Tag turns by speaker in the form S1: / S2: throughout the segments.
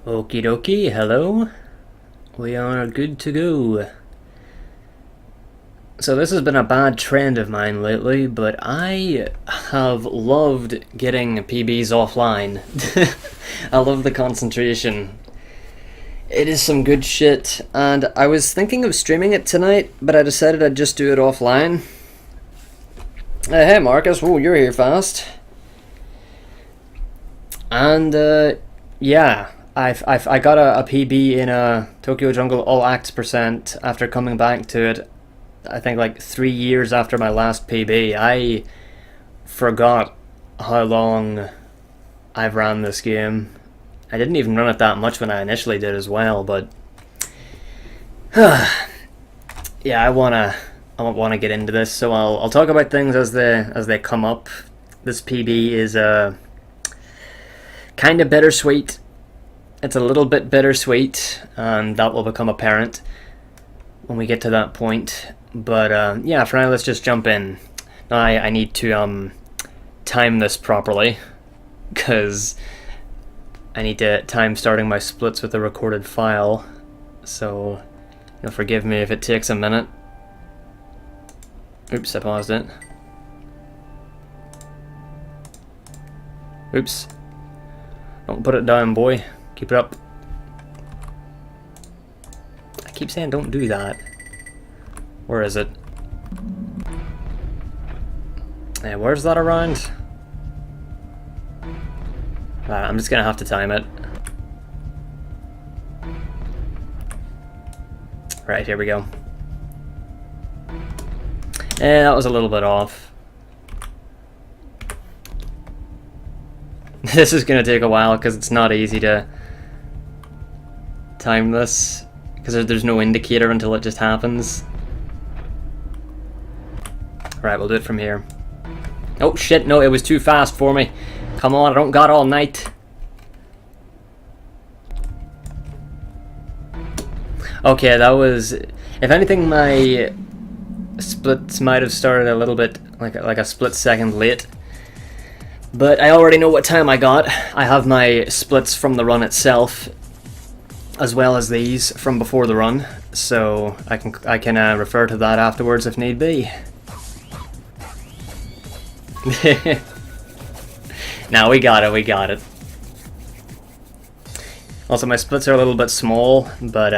S1: Okie dokie, hello. We are good to go. So this has been a bad trend of mine lately, but I have loved getting PBs offline. I love the concentration. It is some good shit, and I was thinking of streaming it tonight, but I decided I'd just do it offline. Hey Marcus, whoa, you're here fast. And yeah, I got a PB in a Tokyo Jungle all acts percent after coming back to it. I think like 3 years after my last PB. I forgot how long I've ran this game. I didn't even run it that much when I initially did as well, but yeah, I wanna get into this, so I'll talk about things as they come up. This PB is kind of bittersweet. It's a little bit bittersweet, and that will become apparent when we get to that point. But yeah, for now, let's just jump in. Now I need to time this properly, because I need to time starting my splits with the recorded file. So you'll forgive me if it takes a minute. Oops, I paused it. Oops. Don't put it down, boy. Keep it up. I keep saying don't do that. Where is it? Where's that around? I'm just gonna have to time it. Right, here we go. That was a little bit off. This is gonna take a while because it's not easy to time this, because there's no indicator until it just happens. Right, we'll do it from here. Oh shit, no, it was too fast for me. Come on, I don't got all night. Okay, that was... If anything, my splits might have started a little bit like a split second late. But I already know what time I got. I have my splits from the run itself, as well as these from before the run, so I can refer to that afterwards if need be. Now we got it. Also, my splits are a little bit small, but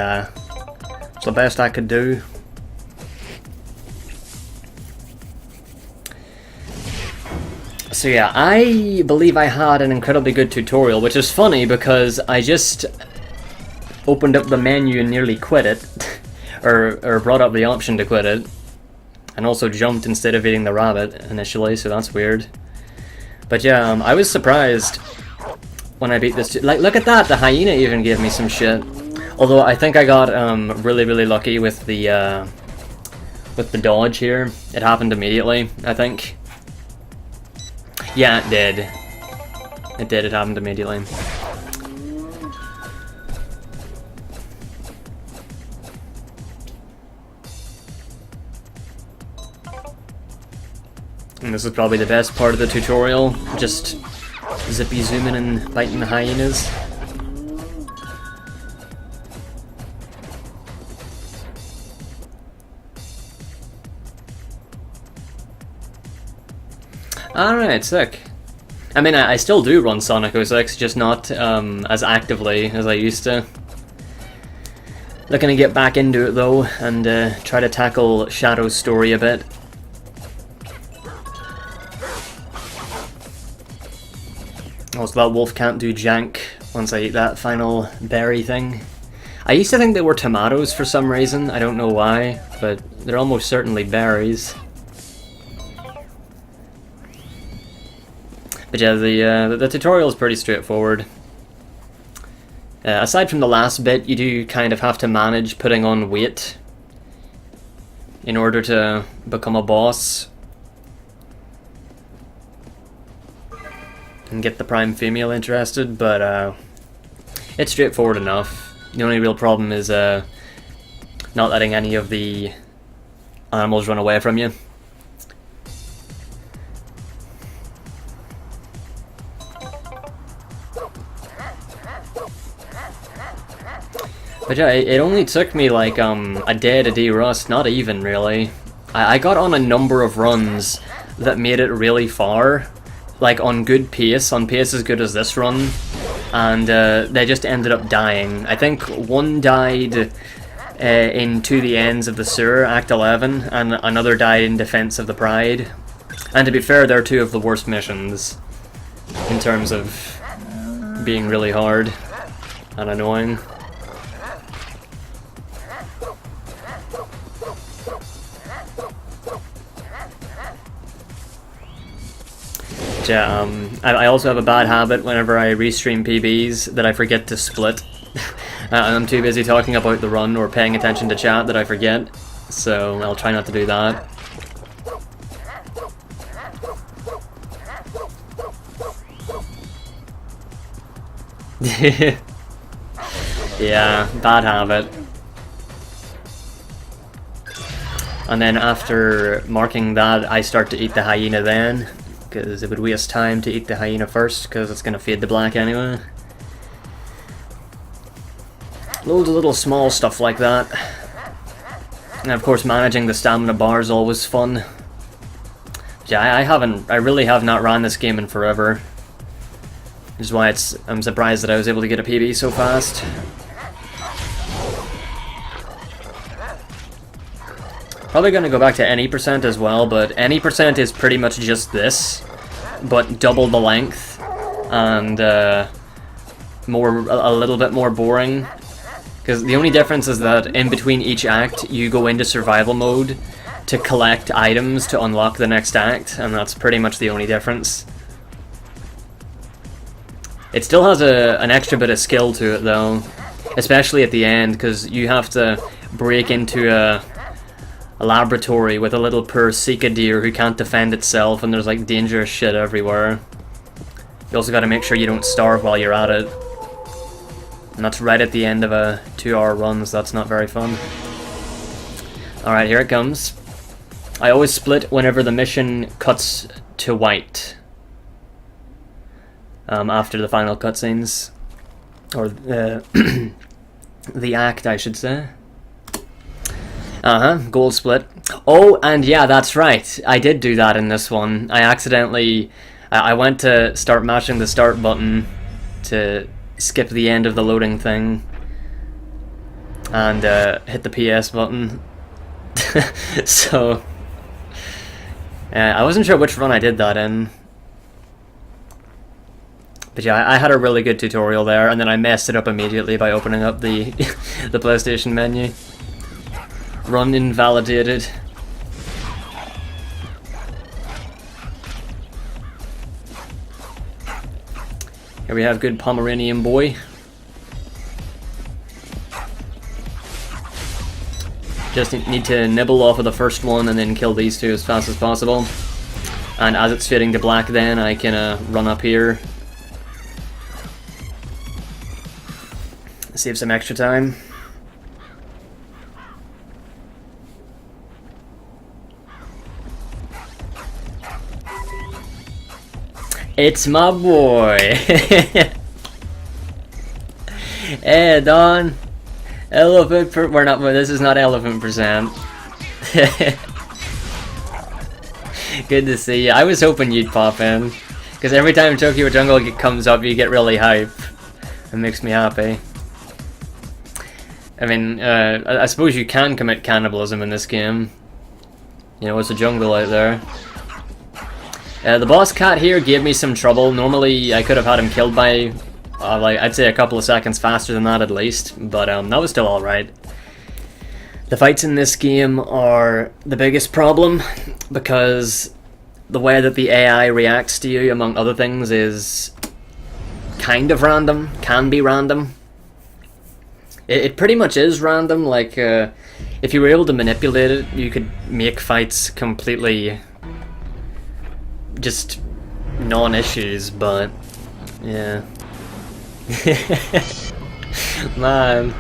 S1: it's the best I could do. So yeah, I believe I had an incredibly good tutorial, which is funny because I just opened up the menu and nearly quit it, or brought up the option to quit it, and also jumped instead of eating the rabbit initially, so that's weird. But yeah, I was surprised when I beat this. Like, look at that, the hyena even gave me some shit. Although I think I got really lucky with the dodge here. It happened immediately, I think. Yeah, it did. It happened immediately. And this is probably the best part of the tutorial, just zippy zooming and biting the hyenas. Alright, sick. I mean, I still do run Sonic 06, just not as actively as I used to. Looking to get back into it though, and try to tackle Shadow's story a bit. Also, that wolf can't do jank once I eat that final berry thing. I used to think they were tomatoes for some reason, I don't know why, but they're almost certainly berries. But yeah, the tutorial is pretty straightforward. Aside from the last bit, you do kind of have to manage putting on weight in order to become a boss and get the prime female interested, but it's straightforward enough. The only real problem is not letting any of the animals run away from you. But yeah, it only took me like a day to de-rust, not even really. I got on a number of runs that made it really far, like on good pace, on pace as good as this run, and they just ended up dying. I think one died in To the Ends of the Sewer, Act 11, and another died in Defense of the Pride. And to be fair, they're two of the worst missions in terms of being really hard and annoying. Yeah, I also have a bad habit whenever I restream PBs that I forget to split. I'm too busy talking about the run or paying attention to chat that I forget, so I'll try not to do that. Yeah, bad habit. And then after marking that, I start to eat the hyena then, because it would waste time to eat the hyena first, because it's going to fade to black anyway. Loads of little small stuff like that. And of course managing the stamina bar is always fun. But yeah, I really have not ran this game in forever. Which is why I'm surprised that I was able to get a PB so fast. Probably gonna go back to any percent as well, but any percent is pretty much just this, but double the length, and a little bit more boring. Because the only difference is that in between each act, you go into survival mode to collect items to unlock the next act, and that's pretty much the only difference. It still has an extra bit of skill to it though, especially at the end, because you have to break into a laboratory with a little poor Sika deer who can't defend itself, and there's like dangerous shit everywhere. You also gotta make sure you don't starve while you're at it. And that's right at the end of a 2-hour run, so that's not very fun. Alright, here it comes. I always split whenever the mission cuts to white. After the final cutscenes. Or the act, I should say. Gold split. Oh, and yeah, that's right. I did do that in this one. I accidentally... I went to start mashing the start button to skip the end of the loading thing. And hit the PS button. So... I wasn't sure which run I did that in. But yeah, I had a really good tutorial there, and then I messed it up immediately by opening up the the PlayStation menu. Run invalidated. Here we have good Pomeranian boy. Just need to nibble off of the first one and then kill these two as fast as possible. And as it's fading to black then, I can run up here. Save some extra time. It's my boy! Hey, Don! Elephant per... We're not... This is not elephant percent. Good to see you. I was hoping you'd pop in. Because every time Tokyo Jungle comes up, you get really hype. It makes me happy. I mean, I suppose you can commit cannibalism in this game. You know, it's a jungle out there. The boss cat here gave me some trouble. Normally, I could have had him killed by, like, I'd say a couple of seconds faster than that at least. But that was still alright. The fights in this game are the biggest problem, because the way that the AI reacts to you, among other things, is kind of random, can be random. It pretty much is random. Like, if you were able to manipulate it, you could make fights completely just non-issues, but yeah. Man.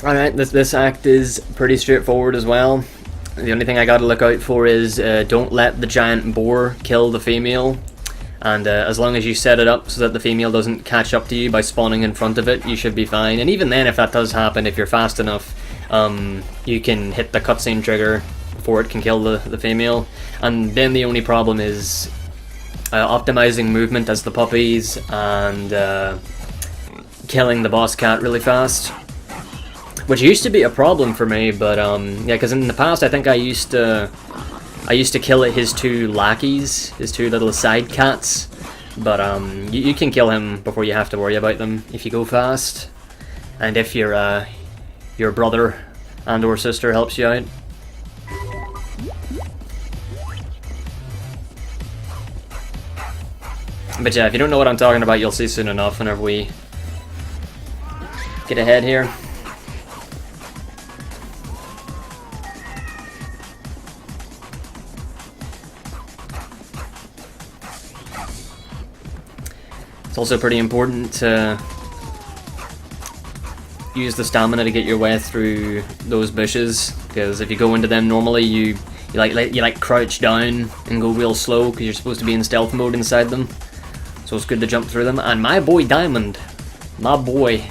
S1: Alright, this act is pretty straightforward as well. The only thing I gotta look out for is don't let the giant boar kill the female. And as long as you set it up so that the female doesn't catch up to you by spawning in front of it, you should be fine. And even then, if that does happen, if you're fast enough, you can hit the cutscene trigger before it can kill the female. And then the only problem is optimizing movement as the puppies and killing the boss cat really fast. Which used to be a problem for me, but yeah, because in the past I think I used to kill his two lackeys, his two little side cats. But you can kill him before you have to worry about them if you go fast, and if your brother and or sister helps you out. But yeah, if you don't know what I'm talking about, you'll see soon enough whenever we get ahead here. It's also pretty important to use the stamina to get your way through those bushes, because if you go into them normally, you like crouch down and go real slow because you're supposed to be in stealth mode inside them. So it's good to jump through them. And my boy Diamond, my boy.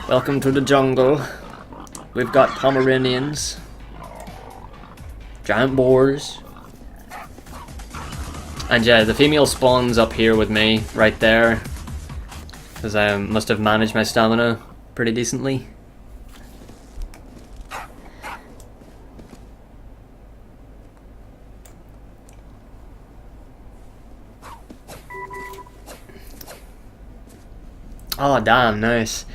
S1: Welcome to the jungle. We've got Pomeranians, giant boars. And yeah, the female spawns up here with me, right there, because I must have managed my stamina pretty decently. Oh damn, nice.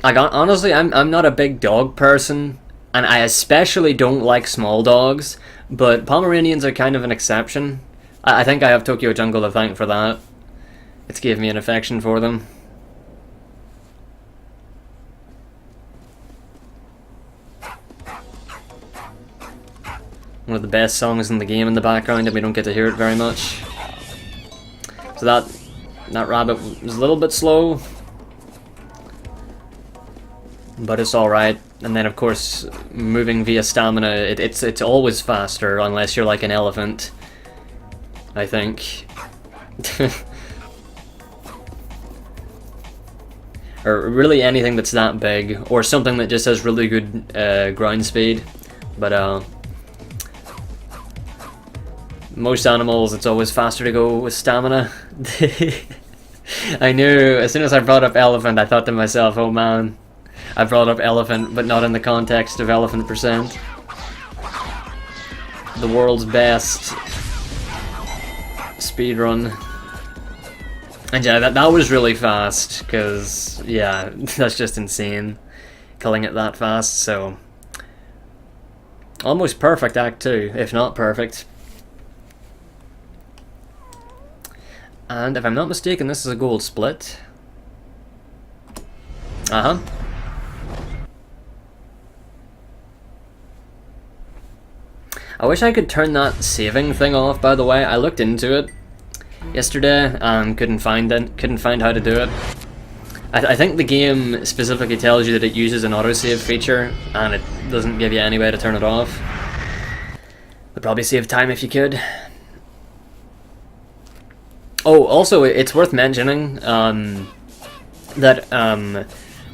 S1: Honestly, I'm not a big dog person, and I especially don't like small dogs, but Pomeranians are kind of an exception. I think I have Tokyo Jungle to thank for that. It's gave me an affection for them. One of the best songs in the game in the background, and we don't get to hear it very much. So that rabbit was a little bit slow, but it's alright. And then of course, moving via stamina, it's always faster unless you're like an elephant, I think. Or really anything that's that big, or something that just has really good ground speed. But most animals, it's always faster to go with stamina. I knew, as soon as I brought up elephant, I thought to myself, oh man, I brought up elephant, but not in the context of elephant percent. The world's best speedrun. And yeah, that was really fast, because, yeah, that's just insane, killing it that fast, so... Almost perfect Act 2, if not perfect. And if I'm not mistaken, this is a gold split. Uh-huh. I wish I could turn that saving thing off, by the way. I looked into it yesterday and couldn't find how to do it. I think the game specifically tells you that it uses an autosave feature, and it doesn't give you any way to turn it off. Would probably save time if you could. Oh, also, it's worth mentioning that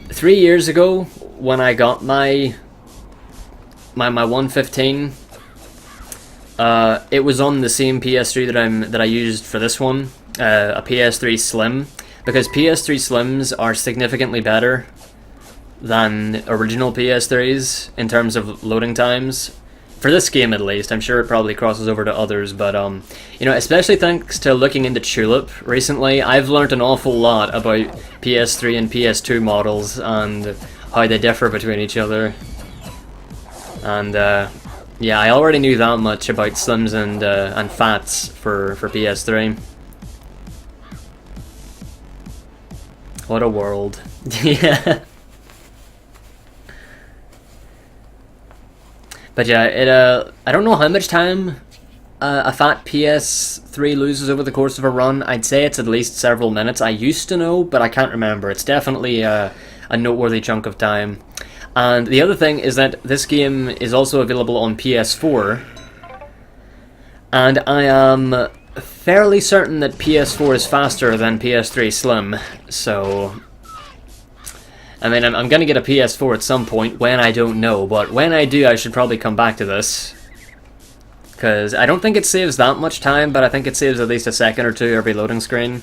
S1: 3 years ago, when I got my 115, it was on the same PS3 that I used for this one, a PS3 Slim, because PS3 Slims are significantly better than original PS3s in terms of loading times. For this game at least. I'm sure it probably crosses over to others, but you know, especially thanks to looking into Tulip recently, I've learned an awful lot about PS3 and PS2 models and how they differ between each other. And yeah, I already knew that much about Slims and Fats for PS3. What a world. Yeah. But yeah, I don't know how much time a fat PS3 loses over the course of a run. I'd say it's at least several minutes. I used to know, but I can't remember. It's definitely a noteworthy chunk of time. And the other thing is that this game is also available on PS4, and I am fairly certain that PS4 is faster than PS3 Slim, so... I mean, I'm gonna get a PS4 at some point, when I don't know, but when I do I should probably come back to this. Because I don't think it saves that much time, but I think it saves at least a second or two every loading screen.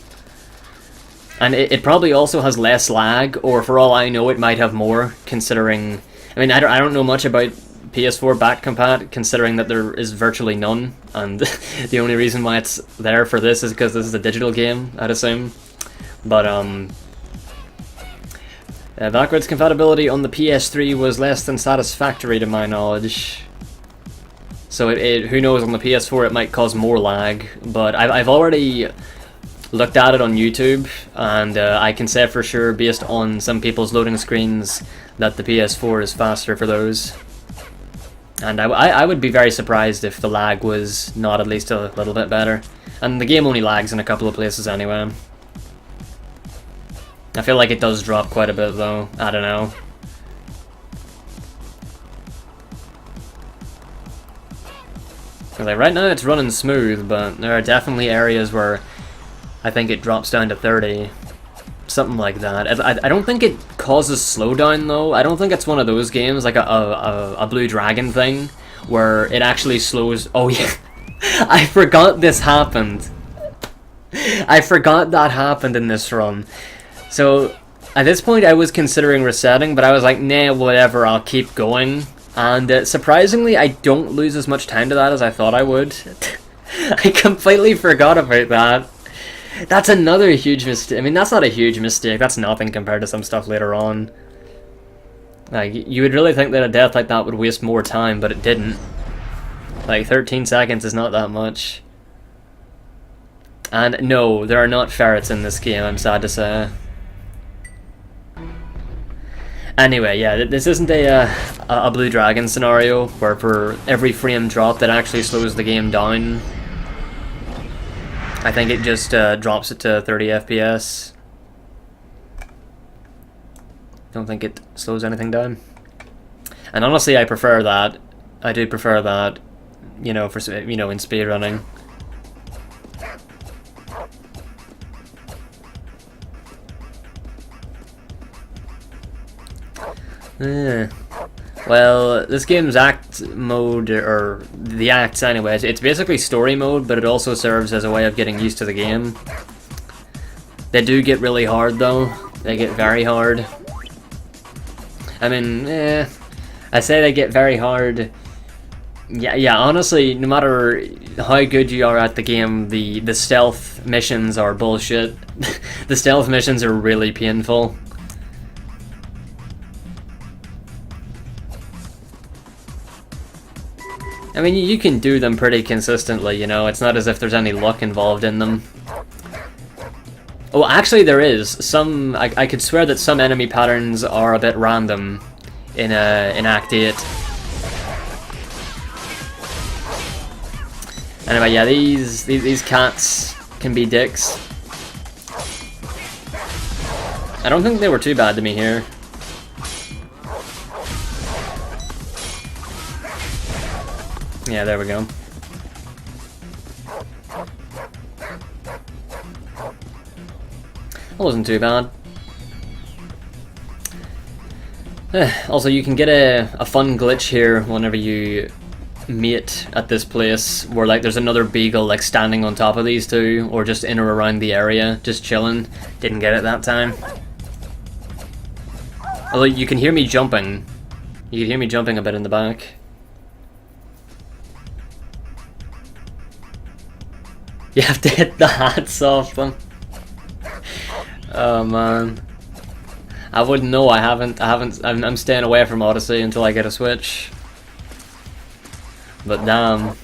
S1: And it probably also has less lag, or for all I know it might have more, considering... I mean, I don't know much about PS4 back compat, considering that there is virtually none, and the only reason why it's there for this is because this is a digital game, I'd assume. But, backwards compatibility on the PS3 was less than satisfactory to my knowledge. So who knows, on the PS4 it might cause more lag, but I've already looked at it on YouTube, and I can say for sure, based on some people's loading screens, that the PS4 is faster for those. And I would be very surprised if the lag was not at least a little bit better. And the game only lags in a couple of places anyway. I feel like it does drop quite a bit though, I don't know. Like right now it's running smooth, but there are definitely areas where I think it drops down to 30. Something like that. I don't think it causes slowdown though. I don't think it's one of those games like a Blue Dragon thing where it actually slows. Oh yeah, I forgot this happened. I forgot that happened in this run. So at this point I was considering resetting, but I was like, nah, whatever, I'll keep going. And surprisingly, I don't lose as much time to that as I thought I would. I completely forgot about that. That's another huge mistake. I mean, that's not a huge mistake. That's nothing compared to some stuff later on. Like, you would really think that a death like that would waste more time, but it didn't. Like, 13 seconds is not that much. And no, there are not ferrets in this game, I'm sad to say. Anyway, yeah, this isn't a Blue Dragon scenario where for every frame drop that actually slows the game down. I think it just drops it to 30 FPS. Don't think it slows anything down. And honestly, I prefer that. I do prefer that, you know, for in speedrunning. Well, this game's act mode, or the acts anyways, it's basically story mode, but it also serves as a way of getting used to the game. They do get really hard though. They get very hard. I mean, I say they get very hard. Yeah, honestly, no matter how good you are at the game, the stealth missions are bullshit. The stealth missions are really painful. I mean, you can do them pretty consistently, you know, it's not as if there's any luck involved in them. Oh, actually there is. Some, I could swear that some enemy patterns are a bit random in Act 8. Anyway, yeah, these cats can be dicks. I don't think they were too bad to me here. Yeah, there we go. That wasn't too bad. Also, you can get a fun glitch here whenever you mate at this place, where like there's another beagle like standing on top of these two, or just in or around the area, just chilling. Didn't get it that time. Although you can hear me jumping. You can hear me jumping a bit in the back. You have to hit the hats off them. Oh man, I wouldn't know. I'm staying away from Odyssey until I get a Switch. But damn.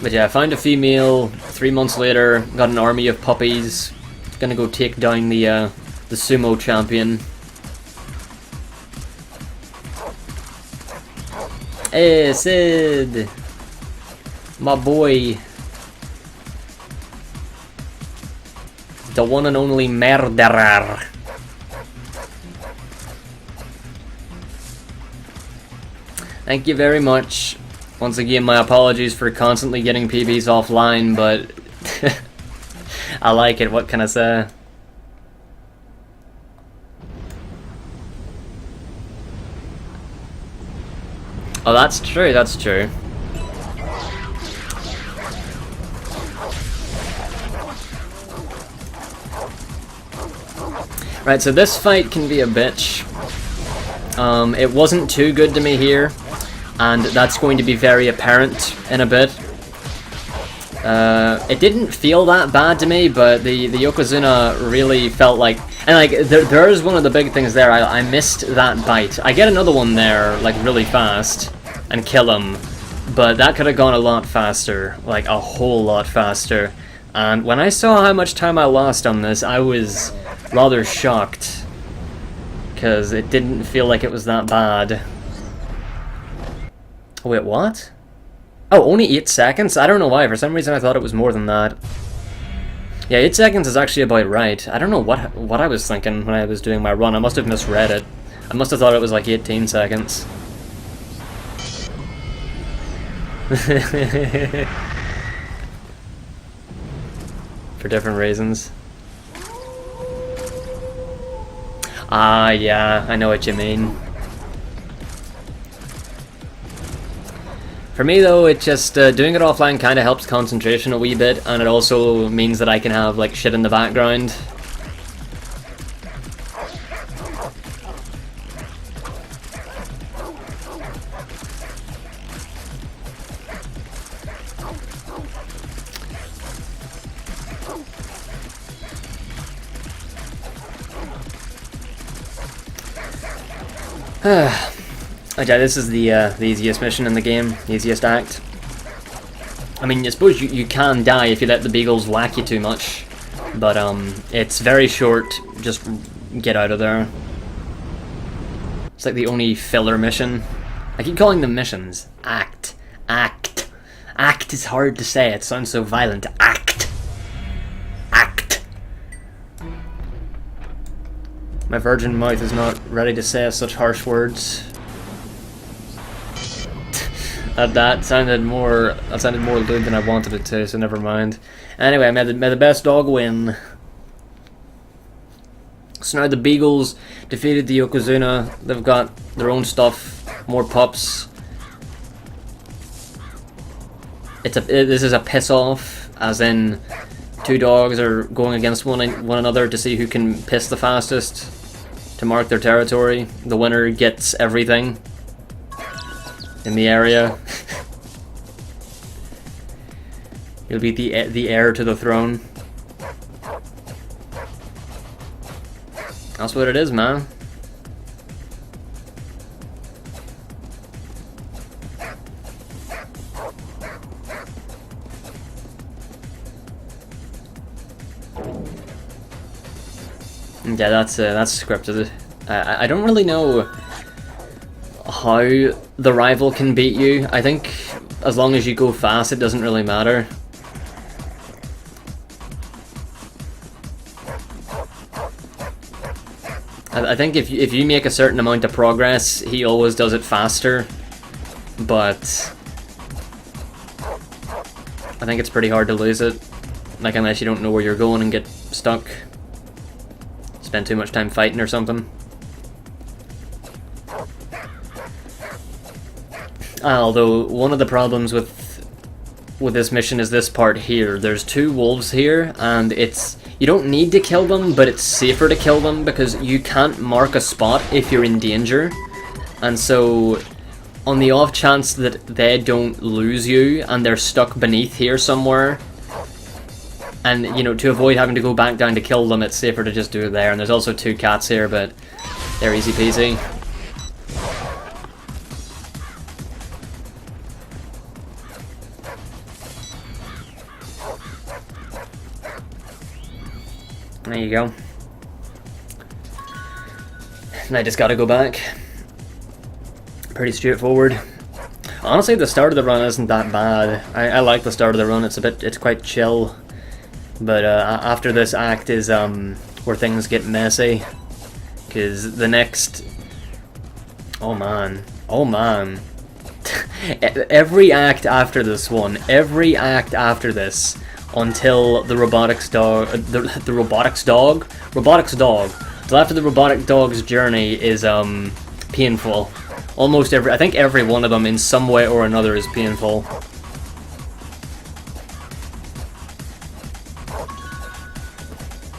S1: But yeah, I found a female. 3 months later, got an army of puppies. Gonna go take down the sumo champion. Hey, Sid! My boy. The one and only murderer. Thank you very much. Once again, my apologies for constantly getting PBs offline, but I like it, what can I say? Oh, that's true, that's true. Right, so this fight can be a bitch. It wasn't too good to me here, and that's going to be very apparent in a bit. It didn't feel that bad to me, but the Yokozuna really felt like... And like, there's one of the big things there, I missed that bite. I get another one there, like, really fast, and kill him, but that could have gone a lot faster, like, a whole lot faster. And when I saw how much time I lost on this, I was rather shocked, because it didn't feel like it was that bad. Wait, what? Oh, only 8 seconds? I don't know why, for some reason I thought it was more than that. Yeah, 8 seconds is actually about right. I don't know what I was thinking when I was doing my run. I must have misread it. I must have thought it was like 18 seconds. For different reasons. Ah, yeah, I know what you mean. For me though, it just, doing it offline kind of helps concentration a wee bit, and it also means that I can have, like, shit in the background. Okay, this is the easiest mission in the game, the easiest act. I mean, I suppose you can die if you let the beagles whack you too much, but it's very short, just get out of there. It's like the only filler mission. I keep calling them missions. Act. Act. Act is hard to say, it sounds so violent. Act. Act. My virgin mouth is not ready to say such harsh words. That sounded more lewd than I wanted it to, so never mind. Anyway, may the best dog win. So now the beagles defeated the Yokozuna. They've got their own stuff, more pups. This is a piss off, as in 2 dogs are going against one another to see who can piss the fastest to mark their territory. The winner gets everything in the area. You'll be the heir to the throne. That's what it is, man. Yeah, that's scripted. I don't really know how the rival can beat you. I think as long as you go fast, it doesn't really matter. I think if you make a certain amount of progress, he always does it faster. But I think it's pretty hard to lose it, like, unless you don't know where you're going and get stuck. Spend too much time fighting or something. Although one of the problems with this mission is this part here. There's 2 wolves here, and you don't need to kill them, but it's safer to kill them because you can't mark a spot if you're in danger. And so, on the off chance that they don't lose you and they're stuck beneath here somewhere, and, you know, to avoid having to go back down to kill them, it's safer to just do it there. And there's also 2 cats here, but they're easy peasy. There you go. And I just gotta go back. Pretty straightforward. Honestly, the start of the run isn't that bad. I like the start of the run. It's quite chill. But after this act is where things get messy. Because the next... Oh man. Oh man. Every act after this one, every act after this, until the robotics dog, the robotics dog, till after the robotic dog's journey is painful. Almost I think every one of them in some way or another is painful.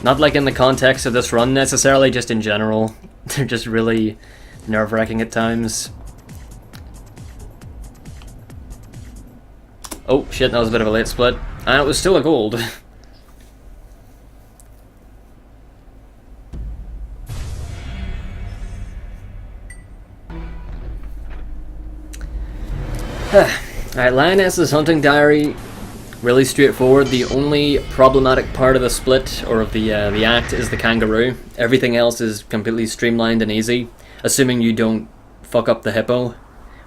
S1: Not like in the context of this run necessarily, just in general. They're just really nerve-wracking at times. Oh shit, that was a bit of a late split. And it was still a gold. Alright, Lioness's hunting diary. Really straightforward. The only problematic part of the split, or of the act, is the kangaroo. Everything else is completely streamlined and easy, assuming you don't fuck up the hippo.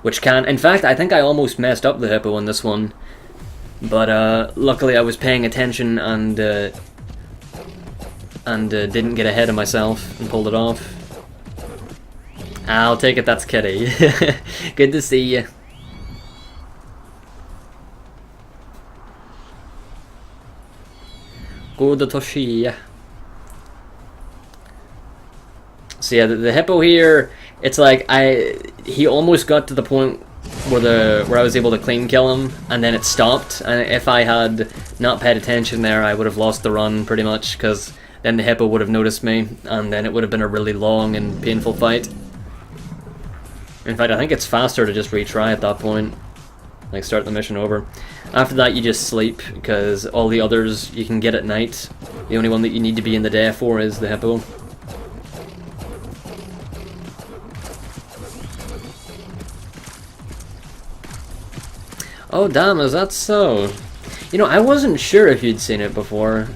S1: Which can... In fact, I think I almost messed up the hippo in this one. But luckily I was paying attention and didn't get ahead of myself and pulled it off. I'll take it that's Kitty. Good to see you. Good to see ya. So yeah, the hippo here, it's like he almost got to the point where I was able to clean kill him, and then it stopped. And if I had not paid attention there, I would have lost the run pretty much, because then the hippo would have noticed me, and then it would have been a really long and painful fight. In fact, I think it's faster to just retry at that point, like start the mission over. After that, you just sleep, because all the others you can get at night. The only one that you need to be in the day for is the hippo. Oh damn, is that so? You know, I wasn't sure if you'd seen it before.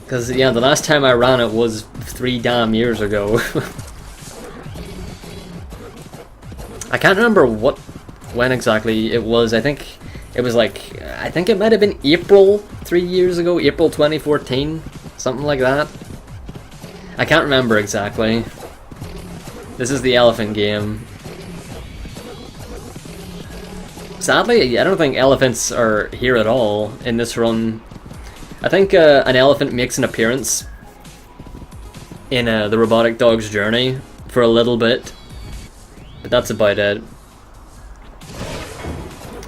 S1: Because, yeah, the last time I ran it was 3 damn years ago. I can't remember when exactly it was. I think it was like, I think it might have been April 3 years ago, April 2014, something like that. I can't remember exactly. This is the elephant game. Sadly, I don't think elephants are here at all in this run. I think an elephant makes an appearance in the robotic dog's journey for a little bit, but that's about it.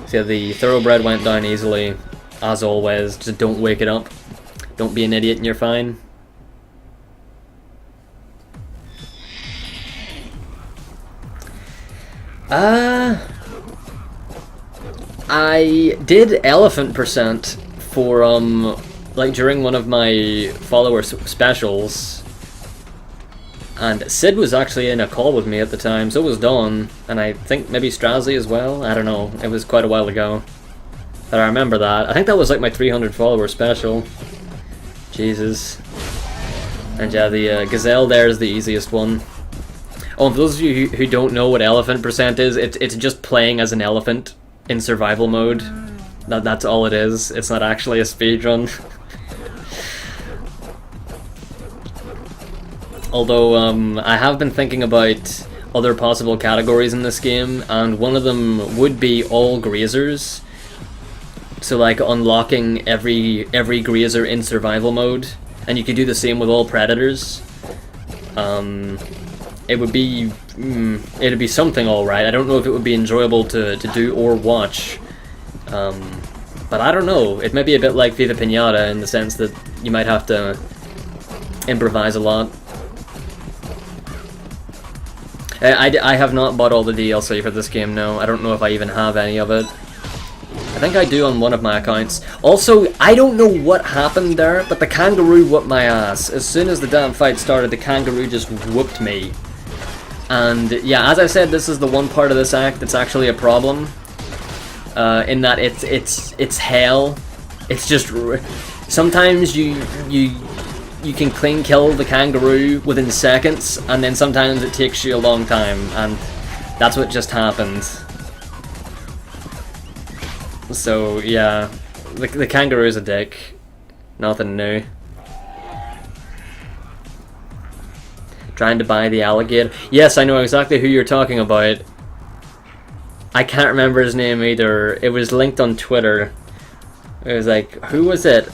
S1: So yeah, the thoroughbred went down easily, as always. Just don't wake it up. Don't be an idiot and you're fine. I did elephant percent for like during one of my follower specials, and Sid was actually in a call with me at the time, so was Dawn, and I think maybe Strazi as well. I don't know, it was quite a while ago, but I remember that. I think that was like my 300 follower special. Jesus. And yeah, the gazelle there is the easiest one. Oh, and for those of you who don't know what elephant percent is, it's just playing as an elephant in survival mode. That's all it is. It's not actually a speedrun. Although, I have been thinking about other possible categories in this game, and one of them would be all grazers. So like unlocking every grazer in survival mode, and you could do the same with all predators. It would be it'd be something alright. I don't know if it would be enjoyable to do or watch. But I don't know. It may be a bit like Viva Pinata in the sense that you might have to improvise a lot. I have not bought all the DLC for this game, no. I don't know if I even have any of it. I think I do on one of my accounts. Also, I don't know what happened there, but the kangaroo whooped my ass. As soon as the damn fight started, the kangaroo just whooped me. And yeah, as I said, this is the one part of this act that's actually a problem. In that it's hell. It's just sometimes you can clean kill the kangaroo within seconds, and then sometimes it takes you a long time. And That's what just happened. So, yeah. The kangaroo's a dick. Nothing new. Trying to buy the alligator. Yes, I know exactly who you're talking about. I can't remember his name either. It was linked on Twitter. It was like, who was it?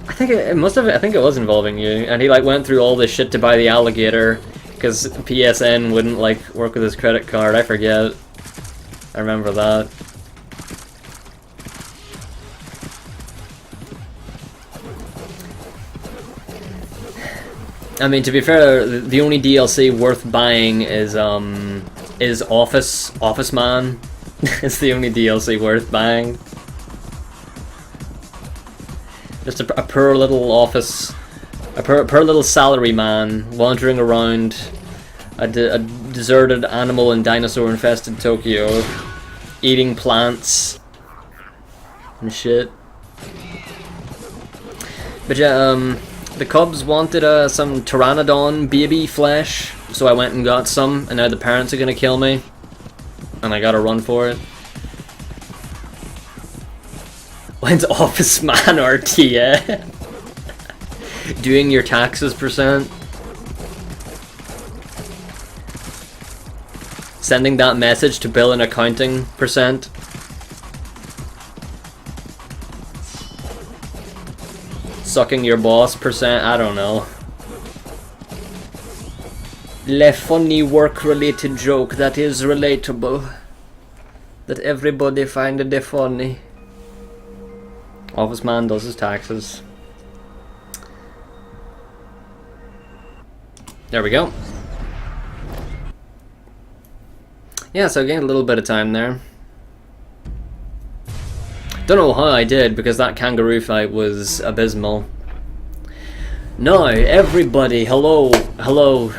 S1: I think it must have. I think it was involving you. And he like went through all this shit to buy the alligator because PSN wouldn't like work with his credit card. I forget. I remember that. I mean, to be fair, the only DLC worth buying is Office Man. It's the only DLC worth buying. Just a poor little office, a poor little salary man wandering around a deserted animal and dinosaur infested Tokyo, eating plants and shit. But yeah, the Cubs wanted some Pteranodon baby flesh, so I went and got some, and now the parents are gonna kill me, and I gotta run for it. When's Office Man RT, yeah? Doing your taxes %. Sending that message to bill and accounting %. Sucking your boss %, I don't know. Le funny work-related joke that is relatable. That everybody find it funny. Office Man does his taxes. There we go. Yeah, so I gained a little bit of time there. Don't know how I did, because that kangaroo fight was abysmal. Now, everybody, hello, hello,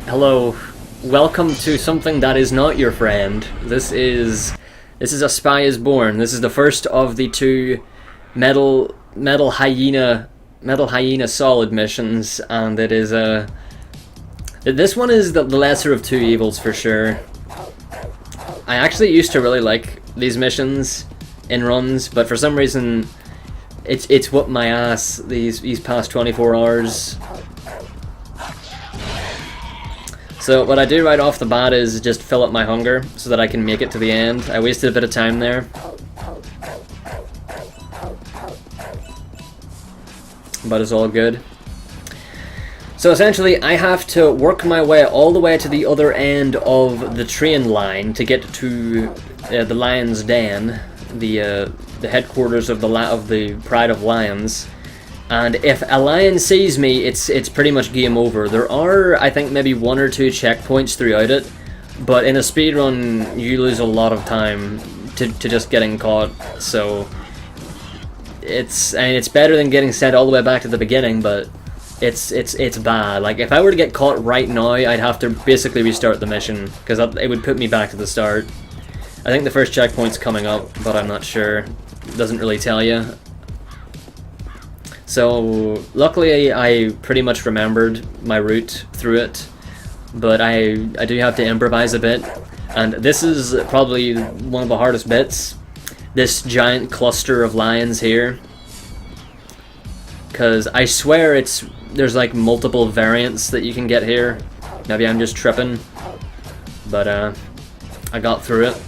S1: hello. Welcome to something that is not your friend. This is A Spy is Born. This is the first of the two Metal Hyena solid missions, and it is this one is the lesser of two evils for sure. I actually used to really like these missions in runs, but for some reason it's whooped my ass these past 24 hours. So what I do right off the bat is just fill up my hunger so that I can make it to the end. I wasted a bit of time there. But it's all good. So essentially, I have to work my way all the way to the other end of the train line to get to the Lion's Den, the headquarters of the Pride of Lions. And if a lion sees me, it's pretty much game over. There are, I think, maybe 1 or 2 checkpoints throughout it, but in a speedrun, you lose a lot of time to just getting caught. So it's better than getting sent all the way back to the beginning, but it's bad. Like, if I were to get caught right now, I'd have to basically restart the mission, because it would put me back to the start. I think the first checkpoint's coming up, but I'm not sure. It doesn't really tell you. So, luckily I pretty much remembered my route through it, but I do have to improvise a bit, and this is probably one of the hardest bits. This giant cluster of lions here, because I swear there's like multiple variants that you can get here. Maybe I'm just tripping, but I got through it.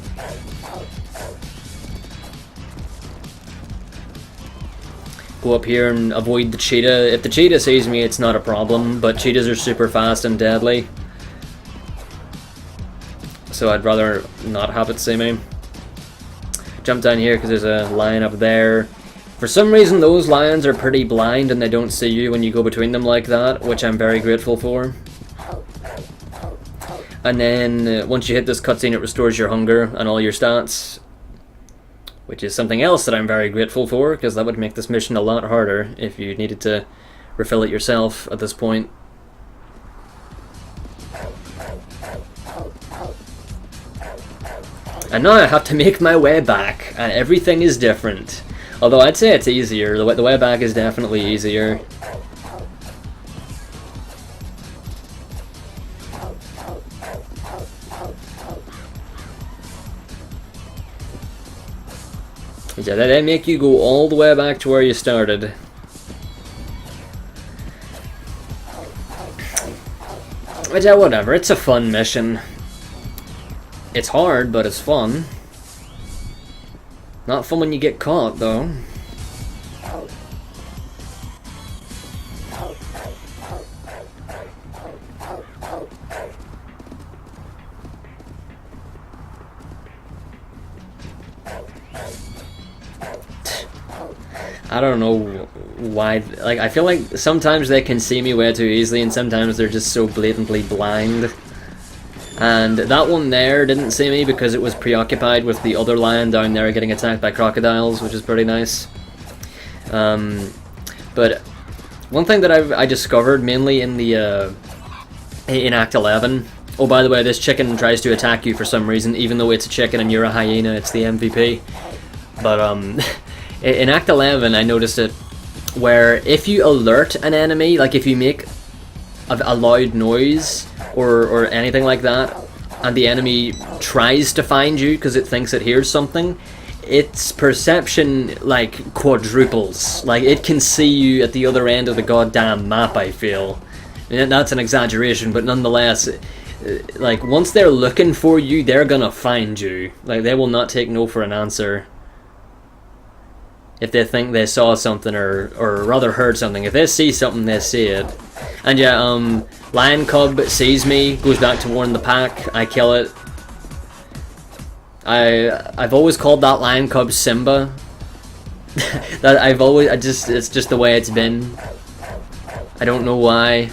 S1: Go up here and avoid the cheetah. If the cheetah sees me, it's not a problem, but cheetahs are super fast and deadly, so I'd rather not have it see me. Jump down here because there's a lion up there. For some reason, those lions are pretty blind and they don't see you when you go between them like that, which I'm very grateful for. And then once you hit this cutscene, it restores your hunger and all your stats, which is something else that I'm very grateful for, because that would make this mission a lot harder if you needed to refill it yourself at this point. And now I have to make my way back, and everything is different. Although I'd say it's easier. The way back is definitely easier. Yeah, they make you go all the way back to where you started. But yeah, whatever, it's a fun mission. It's hard, but it's fun. Not fun when you get caught, though. I don't know why, like, I feel like sometimes they can see me way too easily and sometimes they're just so blatantly blind. And that one there didn't see me because it was preoccupied with the other lion down there getting attacked by crocodiles, which is pretty nice. But one thing that I discovered mainly in the in Act 11, oh by the way, this chicken tries to attack you for some reason, even though it's a chicken and you're a hyena, it's the MVP. But in Act 11 I noticed it where if you alert an enemy, like if you make a loud noise or anything like that, and the enemy tries to find you because it thinks it hears something, its perception like quadruples. Like it can see you at the other end of the goddamn map, I feel. And that's an exaggeration, but nonetheless, like once they're looking for you, they're gonna find you. Like they will not take no for an answer. If they think they saw something or rather heard something. If they see something, they see it. And yeah, lion cub sees me, goes back to warn the pack, I kill it. I've always called that lion cub Simba. It's just the way it's been. I don't know why.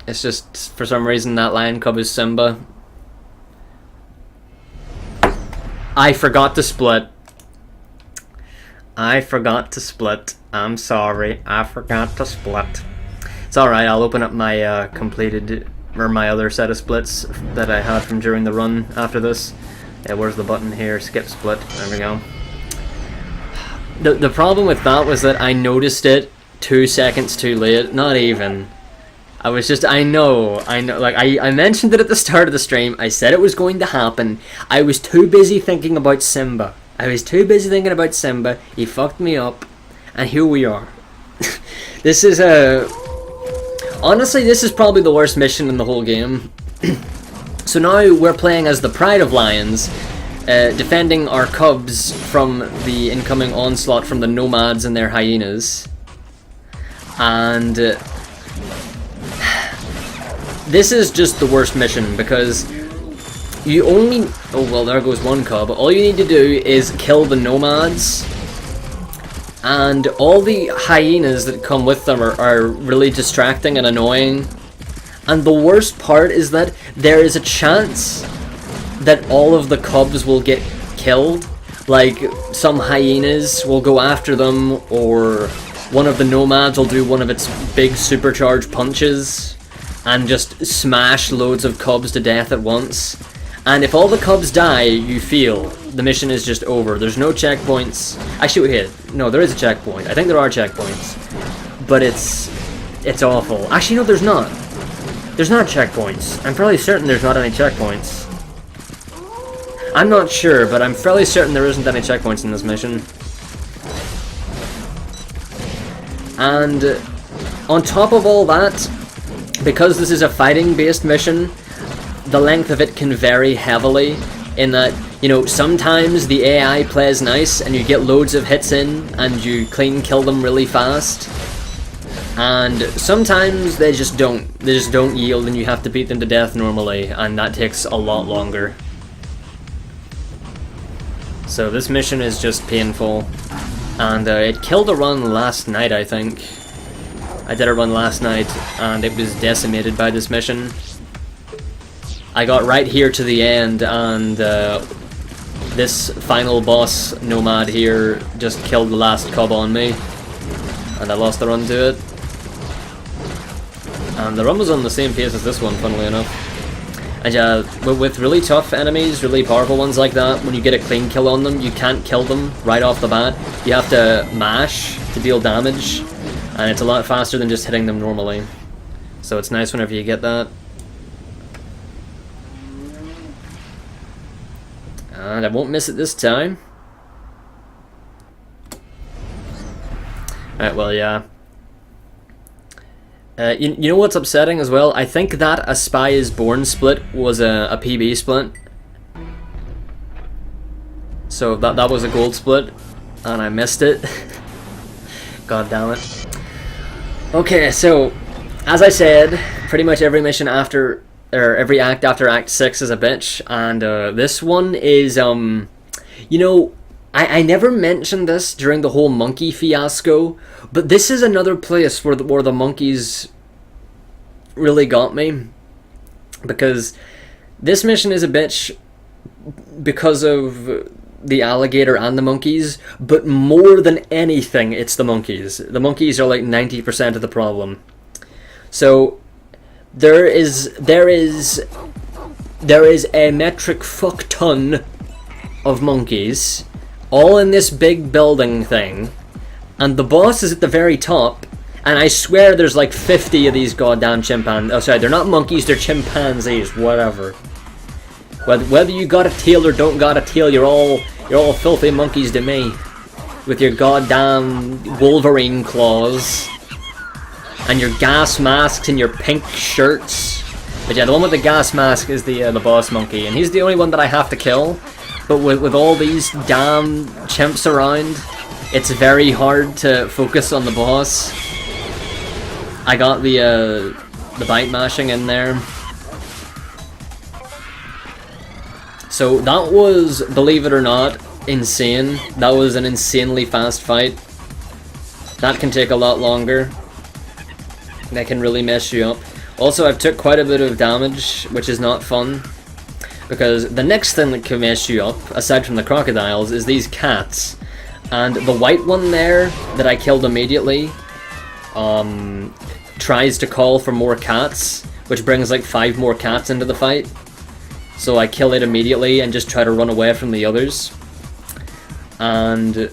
S1: It's just, for some reason, that lion cub is Simba. I forgot to split. I'm sorry. I forgot to split. It's alright, I'll open up my completed, or my other set of splits that I had from during the run after this. Yeah, where's the button here? Skip split. There we go. The problem with that was that I noticed it 2 seconds too late. Not even. I was just, I know, like, I mentioned it at the start of the stream. I said it was going to happen. I was too busy thinking about Simba. He fucked me up. And here we are. This is honestly, this is probably the worst mission in the whole game. So now we're playing as the Pride of Lions, defending our cubs from the incoming onslaught from the nomads and their hyenas. And this is just the worst mission because you only... Oh, well, there goes one cub. All you need to do is kill the nomads, and all the hyenas that come with them are really distracting and annoying. And the worst part is that there is a chance that all of the cubs will get killed. Like, some hyenas will go after them, or one of the nomads will do one of its big supercharged punches and just smash loads of cubs to death at once. And if all the cubs die, you feel the mission is just over. There's no checkpoints. Actually, wait, no, there is a checkpoint. I think there are checkpoints. But it's awful. Actually, no, there's not. There's not checkpoints. I'm fairly certain there's not any checkpoints. I'm not sure, but I'm fairly certain there isn't any checkpoints in this mission. And on top of all that, because this is a fighting-based mission, the length of it can vary heavily in that, you know, sometimes the AI plays nice and you get loads of hits in and you clean kill them really fast. And sometimes they just don't yield and you have to beat them to death normally, and that takes a lot longer. So this mission is just painful. And it killed a run last night, I think. I did a run last night and it was decimated by this mission. I got right here to the end, and this final boss nomad here just killed the last cub on me, and I lost the run to it. And the run was on the same pace as this one, funnily enough. And yeah, with really tough enemies, really powerful ones like that, when you get a clean kill on them, you can't kill them right off the bat. You have to mash to deal damage, and it's a lot faster than just hitting them normally. So it's nice whenever you get that. And I won't miss it this time. Right, well, yeah. You know what's upsetting as well? I think that A Spy Is Born split was a PB split. So that was a gold split, and I missed it. God damn it. Okay, so as I said, pretty much every mission after, or every act after Act 6 is a bitch, and this one is you know, I never mentioned this during the whole monkey fiasco, but this is another place where the monkeys really got me, because this mission is a bitch because of the alligator and the monkeys, but more than anything, it's the monkeys. The monkeys are like 90% of the problem. So there is a metric fuck ton of monkeys all in this big building thing, and the boss is at the very top, and I swear there's like 50 of these goddamn chimpanzees. Oh, sorry, they're not monkeys, they're chimpanzees, whatever. Whether you got a tail or don't got a tail, you're all filthy monkeys to me, with your goddamn Wolverine claws, and your gas masks and your pink shirts. But yeah, the one with the gas mask is the boss monkey, and he's the only one that I have to kill. But with all these damn chimps around, it's very hard to focus on the boss. I got the bite mashing in there. So that was, believe it or not, insane. That was an insanely fast fight. That can take a lot longer. That can really mess you up. Also, I've took quite a bit of damage, which is not fun. Because the next thing that can mess you up, aside from the crocodiles, is these cats. And the white one there, that I killed immediately, tries to call for more cats, which brings like 5 more cats into the fight. So I kill it immediately and just try to run away from the others. And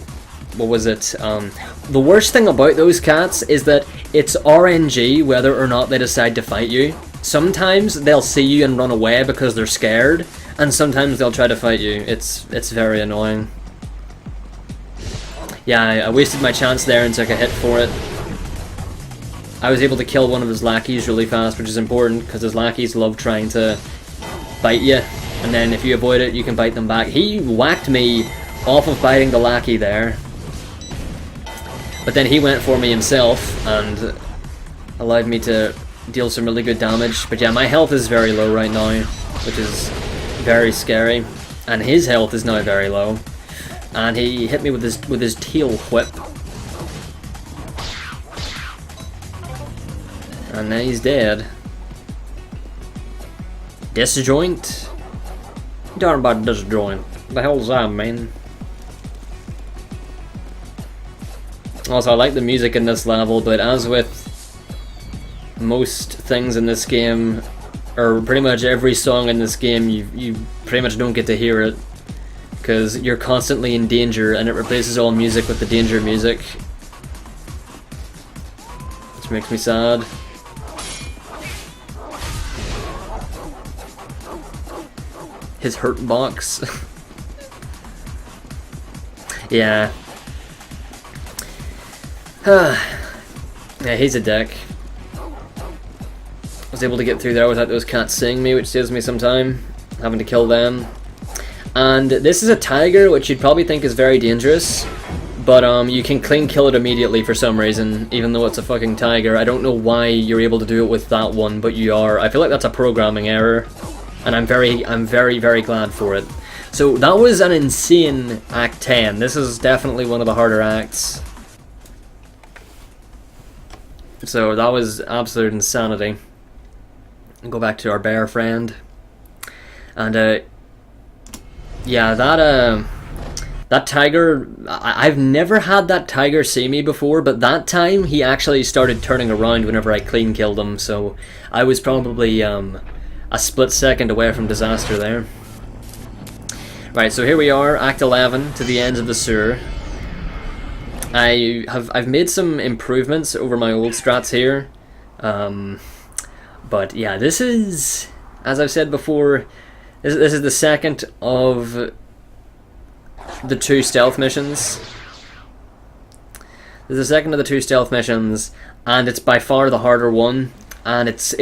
S1: what was it? The worst thing about those cats is that it's RNG whether or not they decide to fight you. Sometimes they'll see you and run away because they're scared, and sometimes they'll try to fight you. It's very annoying. Yeah, I wasted my chance there and took a hit for it. I was able to kill one of his lackeys really fast, which is important because his lackeys love trying to bite you, and then if you avoid it, you can bite them back. He whacked me off of biting the lackey there, but then he went for me himself and allowed me to deal some really good damage. But yeah, my health is very low right now, which is very scary, and his health is now very low, and he hit me with his tail whip, and now he's dead. Disjoint? You talking about disjoint? What the hell's that, man? Also, I like the music in this level, but as with most things in this game, or pretty much every song in this game, you pretty much don't get to hear it, because you're constantly in danger, and it replaces all music with the danger music, which makes me sad. His hurt box. Yeah. Yeah, he's a dick. I was able to get through there without those cats seeing me, which saves me some time, having to kill them. And this is a tiger, which you'd probably think is very dangerous, but you can clean kill it immediately for some reason, even though it's a fucking tiger. I don't know why you're able to do it with that one, but you are. I feel like that's a programming error, and I'm very, very glad for it. So that was an insane Act 10. This is definitely one of the harder acts. So that was absolute insanity. Go back to our bear friend, and yeah, that tiger, I've never had that tiger see me before, but that time he actually started turning around whenever I clean killed him, so I was probably a split second away from disaster there. Right, so here we are, Act 11, to the ends of the sewer. I've made some improvements over my old strats here, but yeah, this is, as I've said before, this is the second of the 2 stealth missions. This is the second of the 2 stealth missions, and it's by far the harder one, and it's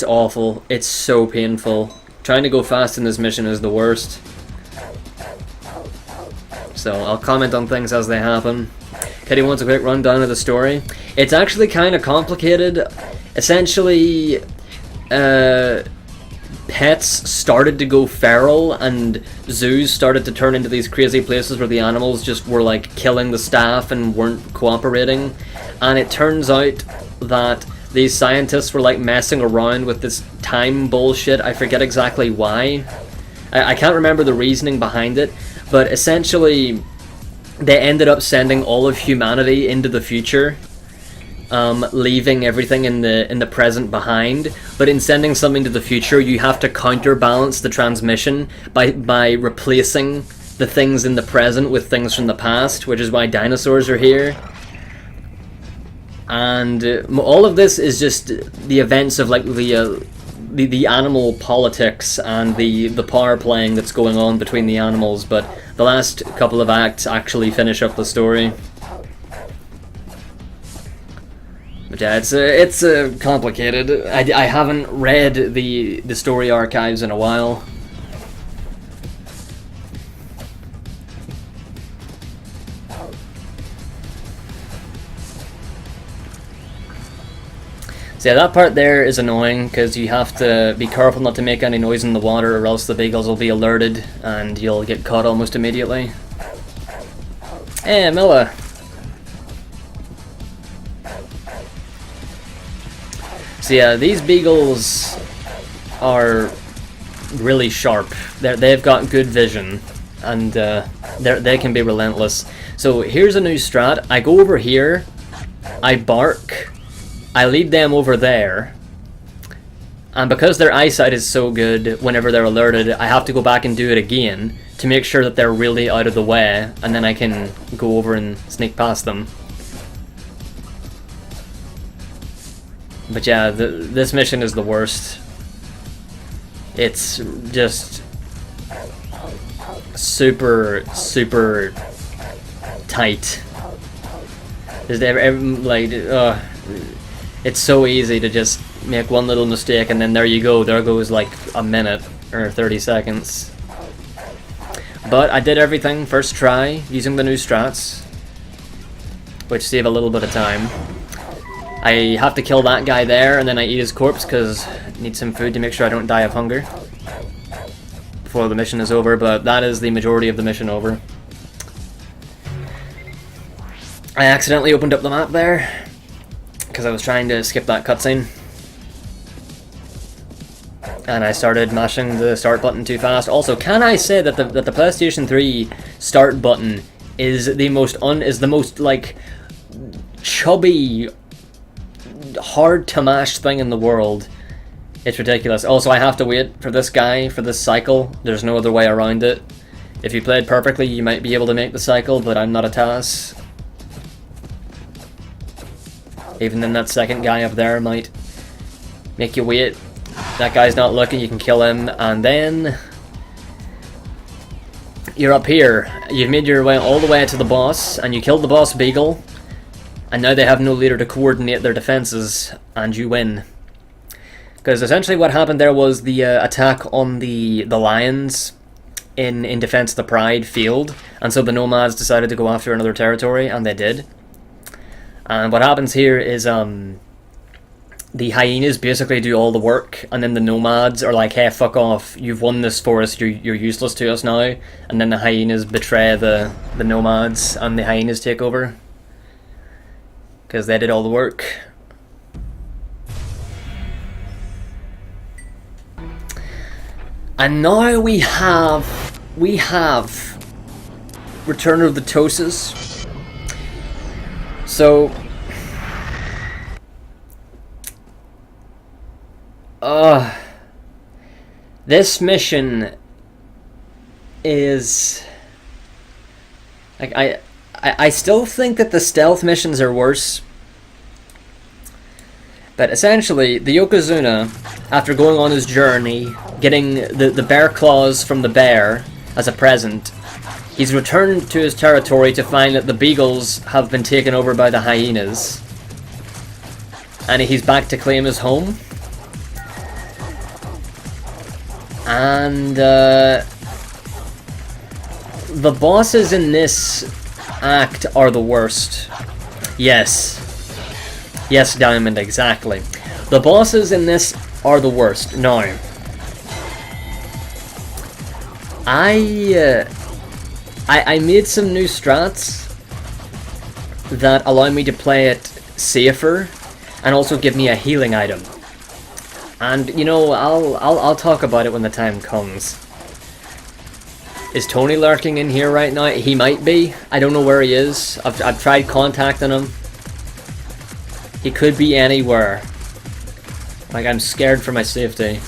S1: awful. It's so painful. Trying to go fast in this mission is the worst. So I'll comment on things as they happen. Kitty wants a quick rundown of the story. It's actually kind of complicated. Essentially, pets started to go feral, and zoos started to turn into these crazy places where the animals just were like killing the staff and weren't cooperating. And it turns out that these scientists were like messing around with this time bullshit. I forget exactly why. I can't remember the reasoning behind it, but essentially they ended up sending all of humanity into the future, leaving everything in the present behind. But in sending something to the future, you have to counterbalance the transmission by replacing the things in the present with things from the past, which is why dinosaurs are here. And all of this is just the events of like the animal politics and the power playing that's going on between the animals. But the last couple of acts actually finish up the story. But yeah, it's complicated. I haven't read the story archives in a while. So yeah, that part there is annoying because you have to be careful not to make any noise in the water, or else the beagles will be alerted and you'll get caught almost immediately. Hey, Milla. So yeah, these beagles are really sharp. They've got good vision, and they can be relentless. So here's a new strat. I go over here, I bark, I lead them over there, and because their eyesight is so good, whenever they're alerted, I have to go back and do it again to make sure that they're really out of the way, and then I can go over and sneak past them. But yeah, this mission is the worst. It's just super tight. It's so easy to just make one little mistake and then there you go. There goes like a minute or 30 seconds. But I did everything first try using the new strats, which save a little bit of time. I have to kill that guy there, and then I eat his corpse because I need some food to make sure I don't die of hunger before the mission is over, but that is the majority of the mission over. I accidentally opened up the map there because I was trying to skip that cutscene, and I started mashing the start button too fast. Also, can I say that the PlayStation 3 start button is the most like chubby, hard to mash thing in the world. It's ridiculous. Also, I have to wait for this guy for this cycle. There's no other way around it. If you played perfectly, you might be able to make the cycle, but I'm not a TAS. Even then, that second guy up there might make you wait. That guy's not looking, you can kill him, and then you're up here. You've made your way all the way to the boss, and you killed the boss beagle. And now they have no leader to coordinate their defenses, and you win. Because essentially what happened there was the attack on the lions in defense of the Pride failed, and so the nomads decided to go after another territory, and they did. And what happens here is the hyenas basically do all the work, and then the nomads are like, hey, fuck off, you've won this for us, you're useless to us now. And then the hyenas betray the nomads, and the hyenas take over. Because they did all the work. And now we have Return of the Tosas. So this mission is like I still think that the stealth missions are worse. But essentially, the Yokozuna, after going on his journey, getting the bear claws from the bear as a present, He's returned to his territory to find that the beagles have been taken over by the hyenas. And he's back to claim his home. And the bosses in this act are the worst. Yes. Yes, Diamond, exactly. The bosses in this are the worst. Now, I made some new strats that allow me to play it safer and also give me a healing item. And you know, I'll talk about it when the time comes. Is Tony lurking in here right now? He might be. I don't know where he is. I've tried contacting him. He could be anywhere. Like, I'm scared for my safety.